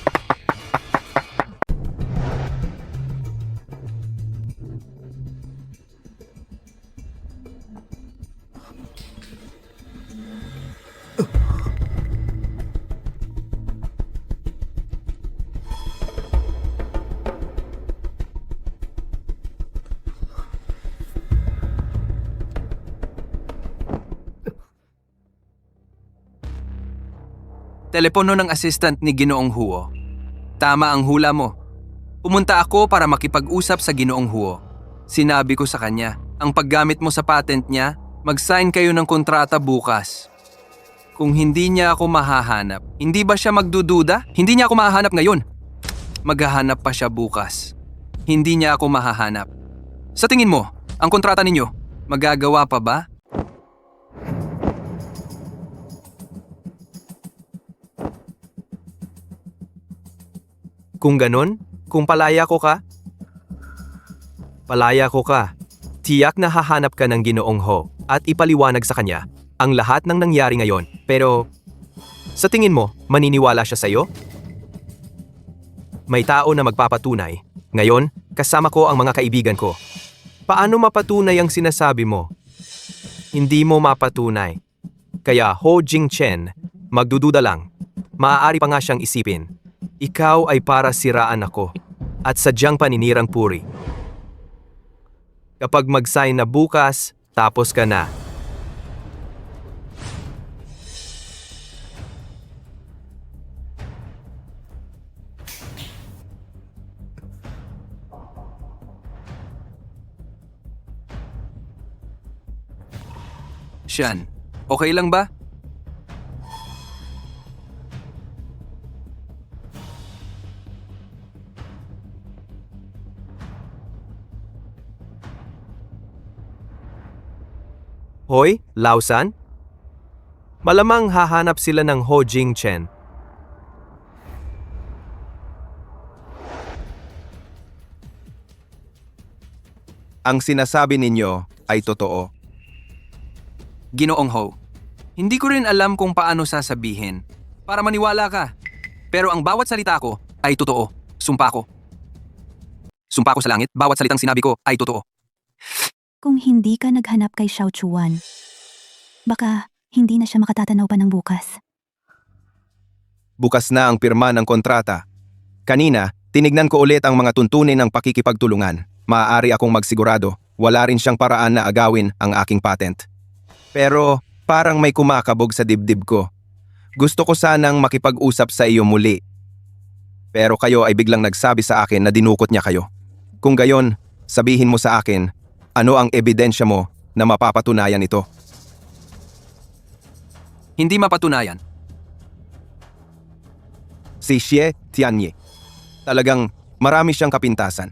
Telepono ng assistant ni Ginoong Huo. Tama ang hula mo. Pumunta ako para makipag-usap sa Ginoong Huo. Sinabi ko sa kanya, ang paggamit mo sa patent niya, mag-sign kayo ng kontrata bukas. Kung hindi niya ako mahahanap, hindi ba siya magdududa? Hindi niya ako mahahanap ngayon. Maghahanap pa siya bukas. Hindi niya ako mahahanap. Sa tingin mo, ang kontrata ninyo, magagawa pa ba? Kung ganon, kung palaya ko ka, tiyak na hahanap ka ng Ginoong Ho at ipaliwanag sa kanya ang lahat ng nangyari ngayon. Pero, sa tingin mo, maniniwala siya sa'yo? May tao na magpapatunay. Ngayon, kasama ko ang mga kaibigan ko. Paano mapatunay ang sinasabi mo? Hindi mo mapatunay. Kaya Ho Jing Chen, magdududa lang. Maaari pa nga siyang isipin. Ikaw ay para siraan ako at sadyang paninirang puri. Kapag mag-sign na bukas, tapos ka na. Sian, okay lang ba? Hoy, Lausan? Malamang hahanap sila ng Ho Jing Chen. Ang sinasabi ninyo ay totoo. Ginoong Ho, hindi ko rin alam kung paano sasabihin para maniwala ka. Pero ang bawat salita ko ay totoo. Sumpa ko. Sumpa ko sa langit, bawat salitang sinabi ko ay totoo. Kung hindi ka naghanap kay Xiao Chuan, baka hindi na siya makatatanaw pa ng bukas. Bukas na ang pirma ng kontrata. Kanina, tinignan ko ulit ang mga tuntunin ng pakikipagtulungan. Maaari akong magsigurado, wala rin siyang paraan na agawin ang aking patent. Pero parang may kumakabog sa dibdib ko. Gusto ko sanang makipag-usap sa iyo muli. Pero kayo ay biglang nagsabi sa akin na dinukot niya kayo. Kung gayon, sabihin mo sa akin, ano ang ebidensya mo na mapapatunayan ito? Hindi mapatunayan. Si Xie Tianye. Talagang marami siyang kapintasan.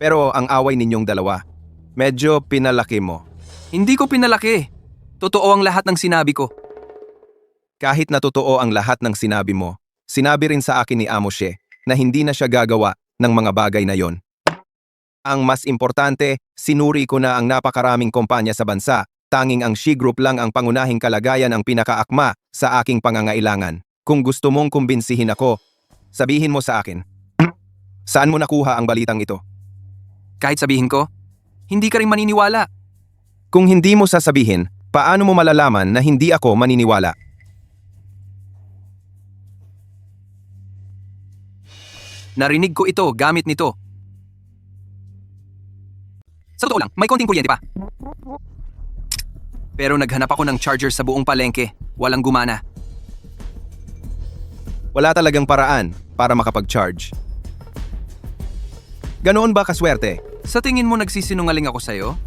Pero ang away ninyong dalawa, medyo pinalaki mo. Hindi ko pinalaki. Totoo ang lahat ng sinabi ko. Kahit na totoo ang lahat ng sinabi mo, sinabi rin sa akin ni Amo Xie na hindi na siya gagawa ng mga bagay na yon. Ang mas importante, sinuri ko na ang napakaraming kumpanya sa bansa, tanging ang Xi Group lang ang pangunahing kalagayan ang pinakaakma sa aking pangangailangan. Kung gusto mong kumbinsihin ako, sabihin mo sa akin. Saan mo nakuha ang balitang ito? Kahit sabihin ko, hindi ka rin maniniwala. Kung hindi mo sasabihin, paano mo malalaman na hindi ako maniniwala? Narinig ko ito gamit nito. Sa totoo lang, may konting kuryente pa. Pero naghanap ako ng charger sa buong palengke. Walang gumana. Wala talagang paraan para makapag-charge. Ganoon ba kaswerte? Sa tingin mo nagsisinungaling ako sa'yo?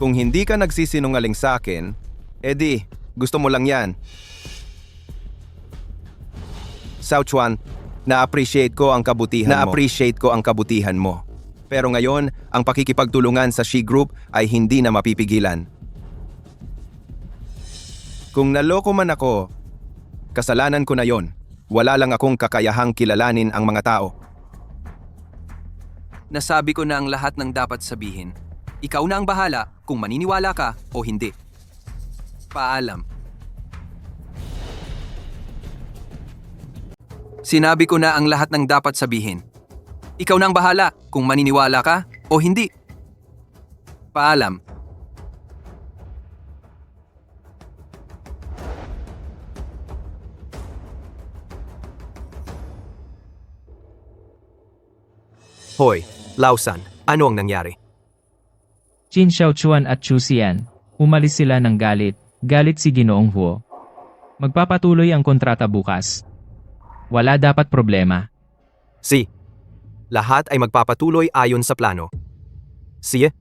Kung hindi ka nagsisinungaling sa akin, edi, gusto mo lang yan. Xiao Chuan, na-appreciate ko ang kabutihan mo. Pero ngayon, ang pakikipagtulungan sa Xi Group ay hindi na mapipigilan. Kung naloko man ako, kasalanan ko na yon. Wala lang akong kakayahang kilalanin ang mga tao. Nasabi ko na ang lahat ng dapat sabihin. Ikaw na ang bahala kung maniniwala ka o hindi. Paalam. Sinabi ko na ang lahat ng dapat sabihin. Ikaw na ang bahala kung maniniwala ka o hindi. Paalam. Hoy, Lausan, ano ang nangyari? Qin Xiaochuan at Chu Xian, umalis sila ng galit. Galit si Ginoong Huo. Magpapatuloy ang kontrata bukas. Wala dapat problema. Si. Lahat ay magpapatuloy ayon sa plano. Siye.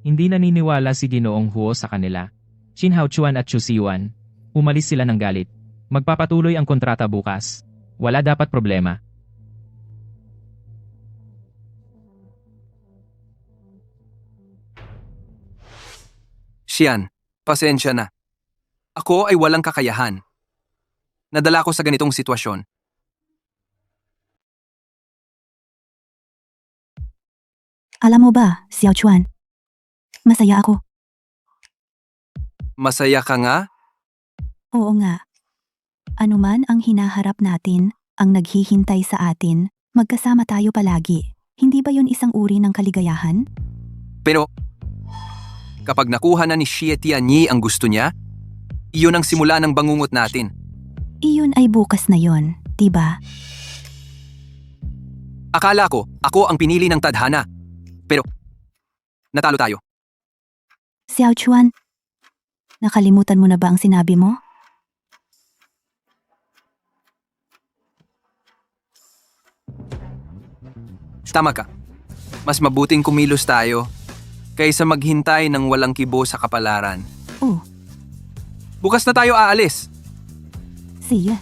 Hindi naniniwala si Ginoong Huo sa kanila. Shin Haochuan at Chu Siwan. Umalis sila ng galit. Magpapatuloy ang kontrata bukas. Wala dapat problema. Xian, pasensya na. Ako ay walang kakayahan. Nadala ko sa ganitong sitwasyon. Alam mo ba, Xiao Chuan? Masaya ako. Masaya ka nga? Oo nga. Ano man ang hinaharap natin, ang naghihintay sa atin, magkasama tayo palagi. Hindi ba yun isang uri ng kaligayahan? Pero, kapag nakuha na ni Xie Tianyi ang gusto niya, iyon ang simula ng bangungot natin. Iyon ay bukas na yon, diba? Akala ko, ako ang pinili ng tadhana. Pero, natalo tayo. Xiao Chuan, nakalimutan mo na ba ang sinabi mo? Tama ka. Mas mabuting kumilos tayo kaysa maghintay ng walang kibo sa kapalaran. Oh, Bukas na tayo aalis. sige.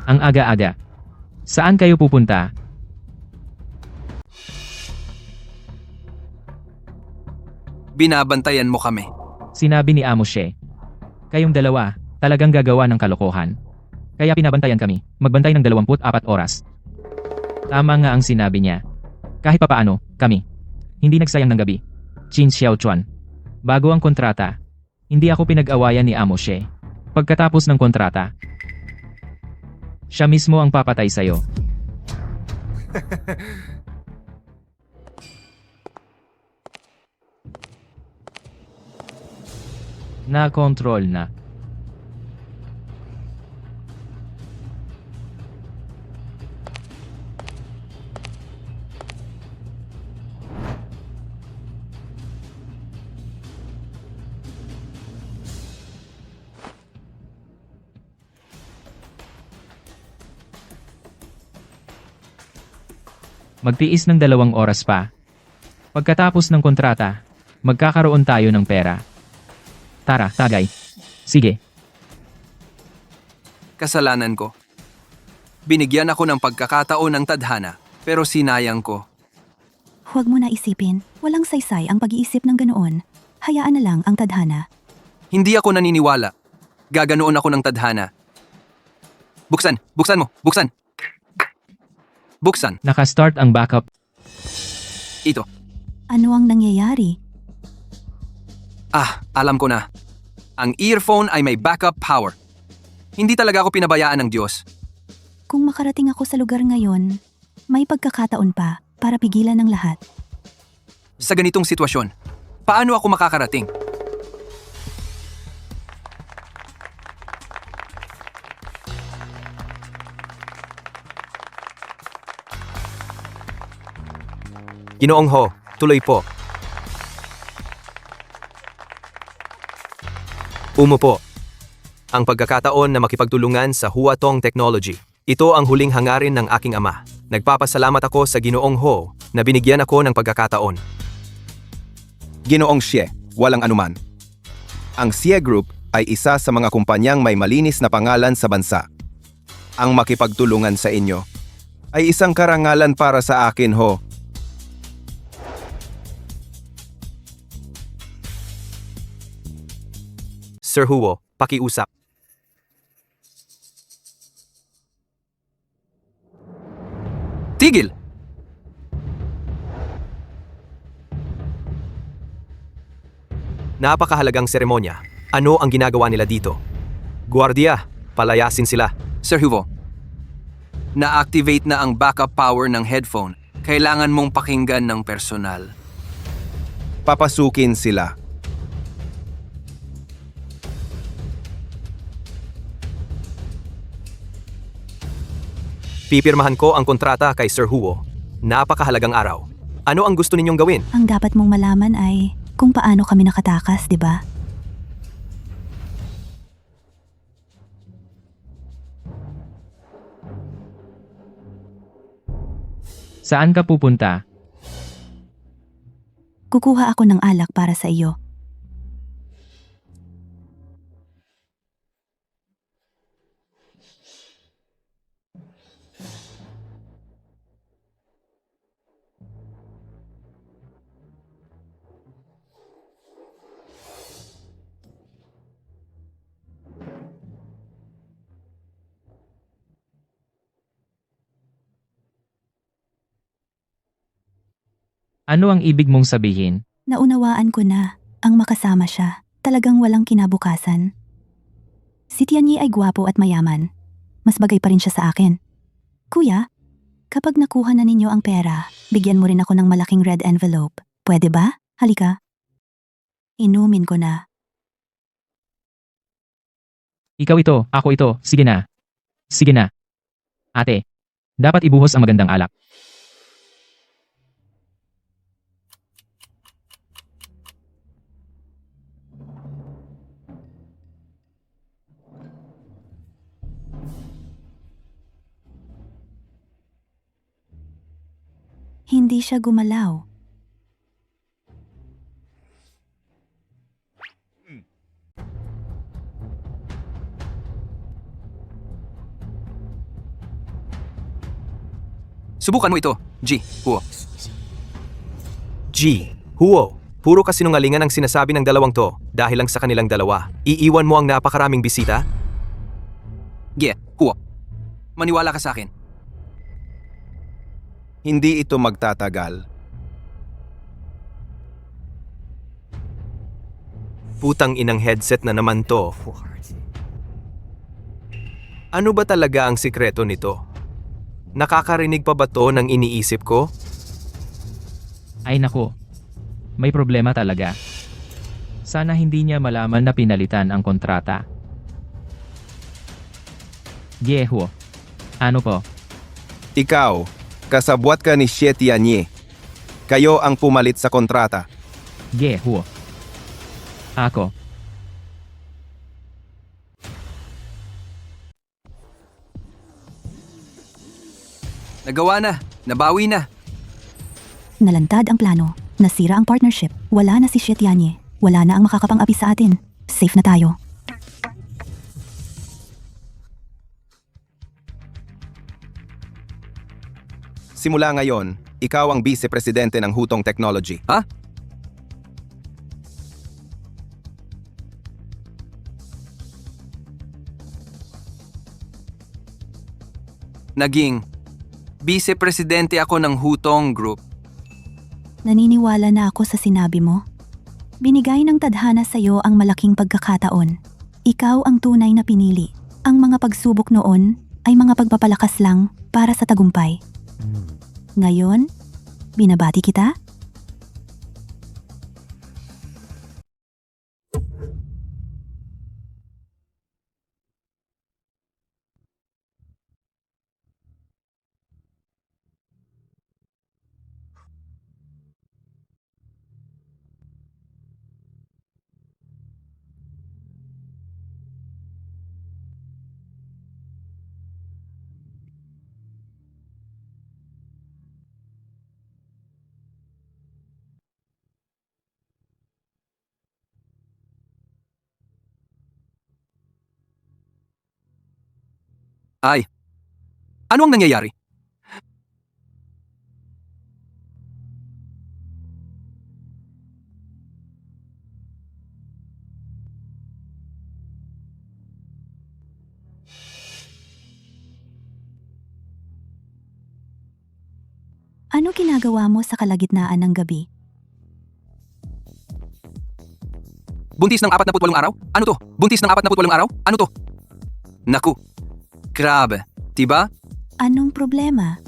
Ang aga-aga. Saan kayo pupunta? Binabantayan mo kami. Sinabi ni Amo She. Kayong dalawa, talagang gagawa ng kalokohan. Kaya pinabantayan kami, magbantay ng 24 oras. Tama nga ang sinabi niya. Kahit papaano, kami. Hindi nagsayang ng gabi. Qin Xiaochuan. Bago ang kontrata, hindi ako pinag-awayan ni Amo She. Pagkatapos ng kontrata, siya mismo ang papatay sa'yo. Na-control na. Magtiis ng 2 oras pa. Pagkatapos ng kontrata, magkakaroon tayo ng pera. Tara, tagay. Sige. Kasalanan ko. Binigyan ako ng pagkakataon ng tadhana, pero sinayang ko. Huwag mo na isipin, walang saysay ang pag-iisip ng ganoon. Hayaan na lang ang tadhana. Hindi ako naniniwala. Gaganoon ako ng tadhana. Buksan! Buksan mo! Buksan! Buksan! Naka-start ang backup. Ito. Ano ang nangyayari? Ah, alam ko na. Ang earphone ay may backup power. Hindi talaga ako pinabayaan ng Diyos. Kung makarating ako sa lugar ngayon, may pagkakataon pa para pigilan ng lahat. Sa ganitong sitwasyon, paano ako makakarating? Ginoong Ho, tuloy po. Umupo. Ang pagkakataon na makipagtulungan sa Huatong Technology. Ito ang huling hangarin ng aking ama. Nagpapasalamat ako sa Ginoong Ho na binigyan ako ng pagkakataon. Ginoong Xie, walang anuman. Ang Xie Group ay isa sa mga kumpanyang may malinis na pangalan sa bansa. Ang makipagtulungan sa inyo ay isang karangalan para sa akin, Ho. Sir Huo, pakiusap. Tigil! Napakahalagang seremonya. Ano ang ginagawa nila dito? Guardia, palayasin sila. Sir Hugo, na-activate na ang backup power ng headphone. Kailangan mong pakinggan ng personal. papasukin sila. Pipirmahan ko ang kontrata kay Sir Huo. Napakahalagang araw. Ano ang gusto ninyong gawin? Ang dapat mong malaman ay kung paano kami nakatakas, di ba? Saan ka pupunta? Kukuha ako ng alak para sa iyo. Ano ang ibig mong sabihin? Naunawaan ko na ang makasama siya. Talagang walang kinabukasan. Si Tianyi ay gwapo at mayaman. Mas bagay pa rin siya sa akin. Kuya, kapag nakuha na ninyo ang pera, bigyan mo rin ako ng malaking red envelope. Pwede ba? Halika. Inumin ko na. Ikaw ito, ako ito, sige na. Sige na. Ate, dapat ibuhos ang magandang alak. Hindi siya gumalaw. Subukan mo ito, G. Huo. G. Huo. Puro kasinungalingan ang sinasabi ng dalawang to dahil lang sa kanilang dalawa. Iiwan mo ang napakaraming bisita? G. Huo. Maniwala ka sa akin. Hindi ito magtatagal. Putang inang headset na naman to. Ano ba talaga ang sikreto nito? Nakakarinig pa ba to ng iniisip ko? Ay nako. May problema talaga. Sana hindi niya malaman na pinalitan ang kontrata. Yeho. Ano po? Ikaw, kasabwat ka ni Xie Tianyi. Kayo ang pumalit sa kontrata. Yeho. Ako. Nagawa na. Nabawi na. Nalantad ang plano. Nasira ang partnership. Wala na si Xie Tianyi. Wala na ang makakapang-api sa atin. Safe na tayo. Simula ngayon, ikaw ang vice-presidente ng Hutong Technology. Ha? Naging vice-presidente ako ng Hutong Group. Naniniwala na ako sa sinabi mo. Binigay ng tadhana sa iyo ang malaking pagkakataon. Ikaw ang tunay na pinili. Ang mga pagsubok noon ay mga pagpapalakas lang para sa tagumpay. Ngayon, binabati kita? Ay, ano ang nangyayari? Ano ginagawa mo sa kalagitnaan ng gabi? Buntis ng 48 araw? Ano to? Buntis ng 48 araw? Ano to? Naku. Grabe. Diba? Anong problema?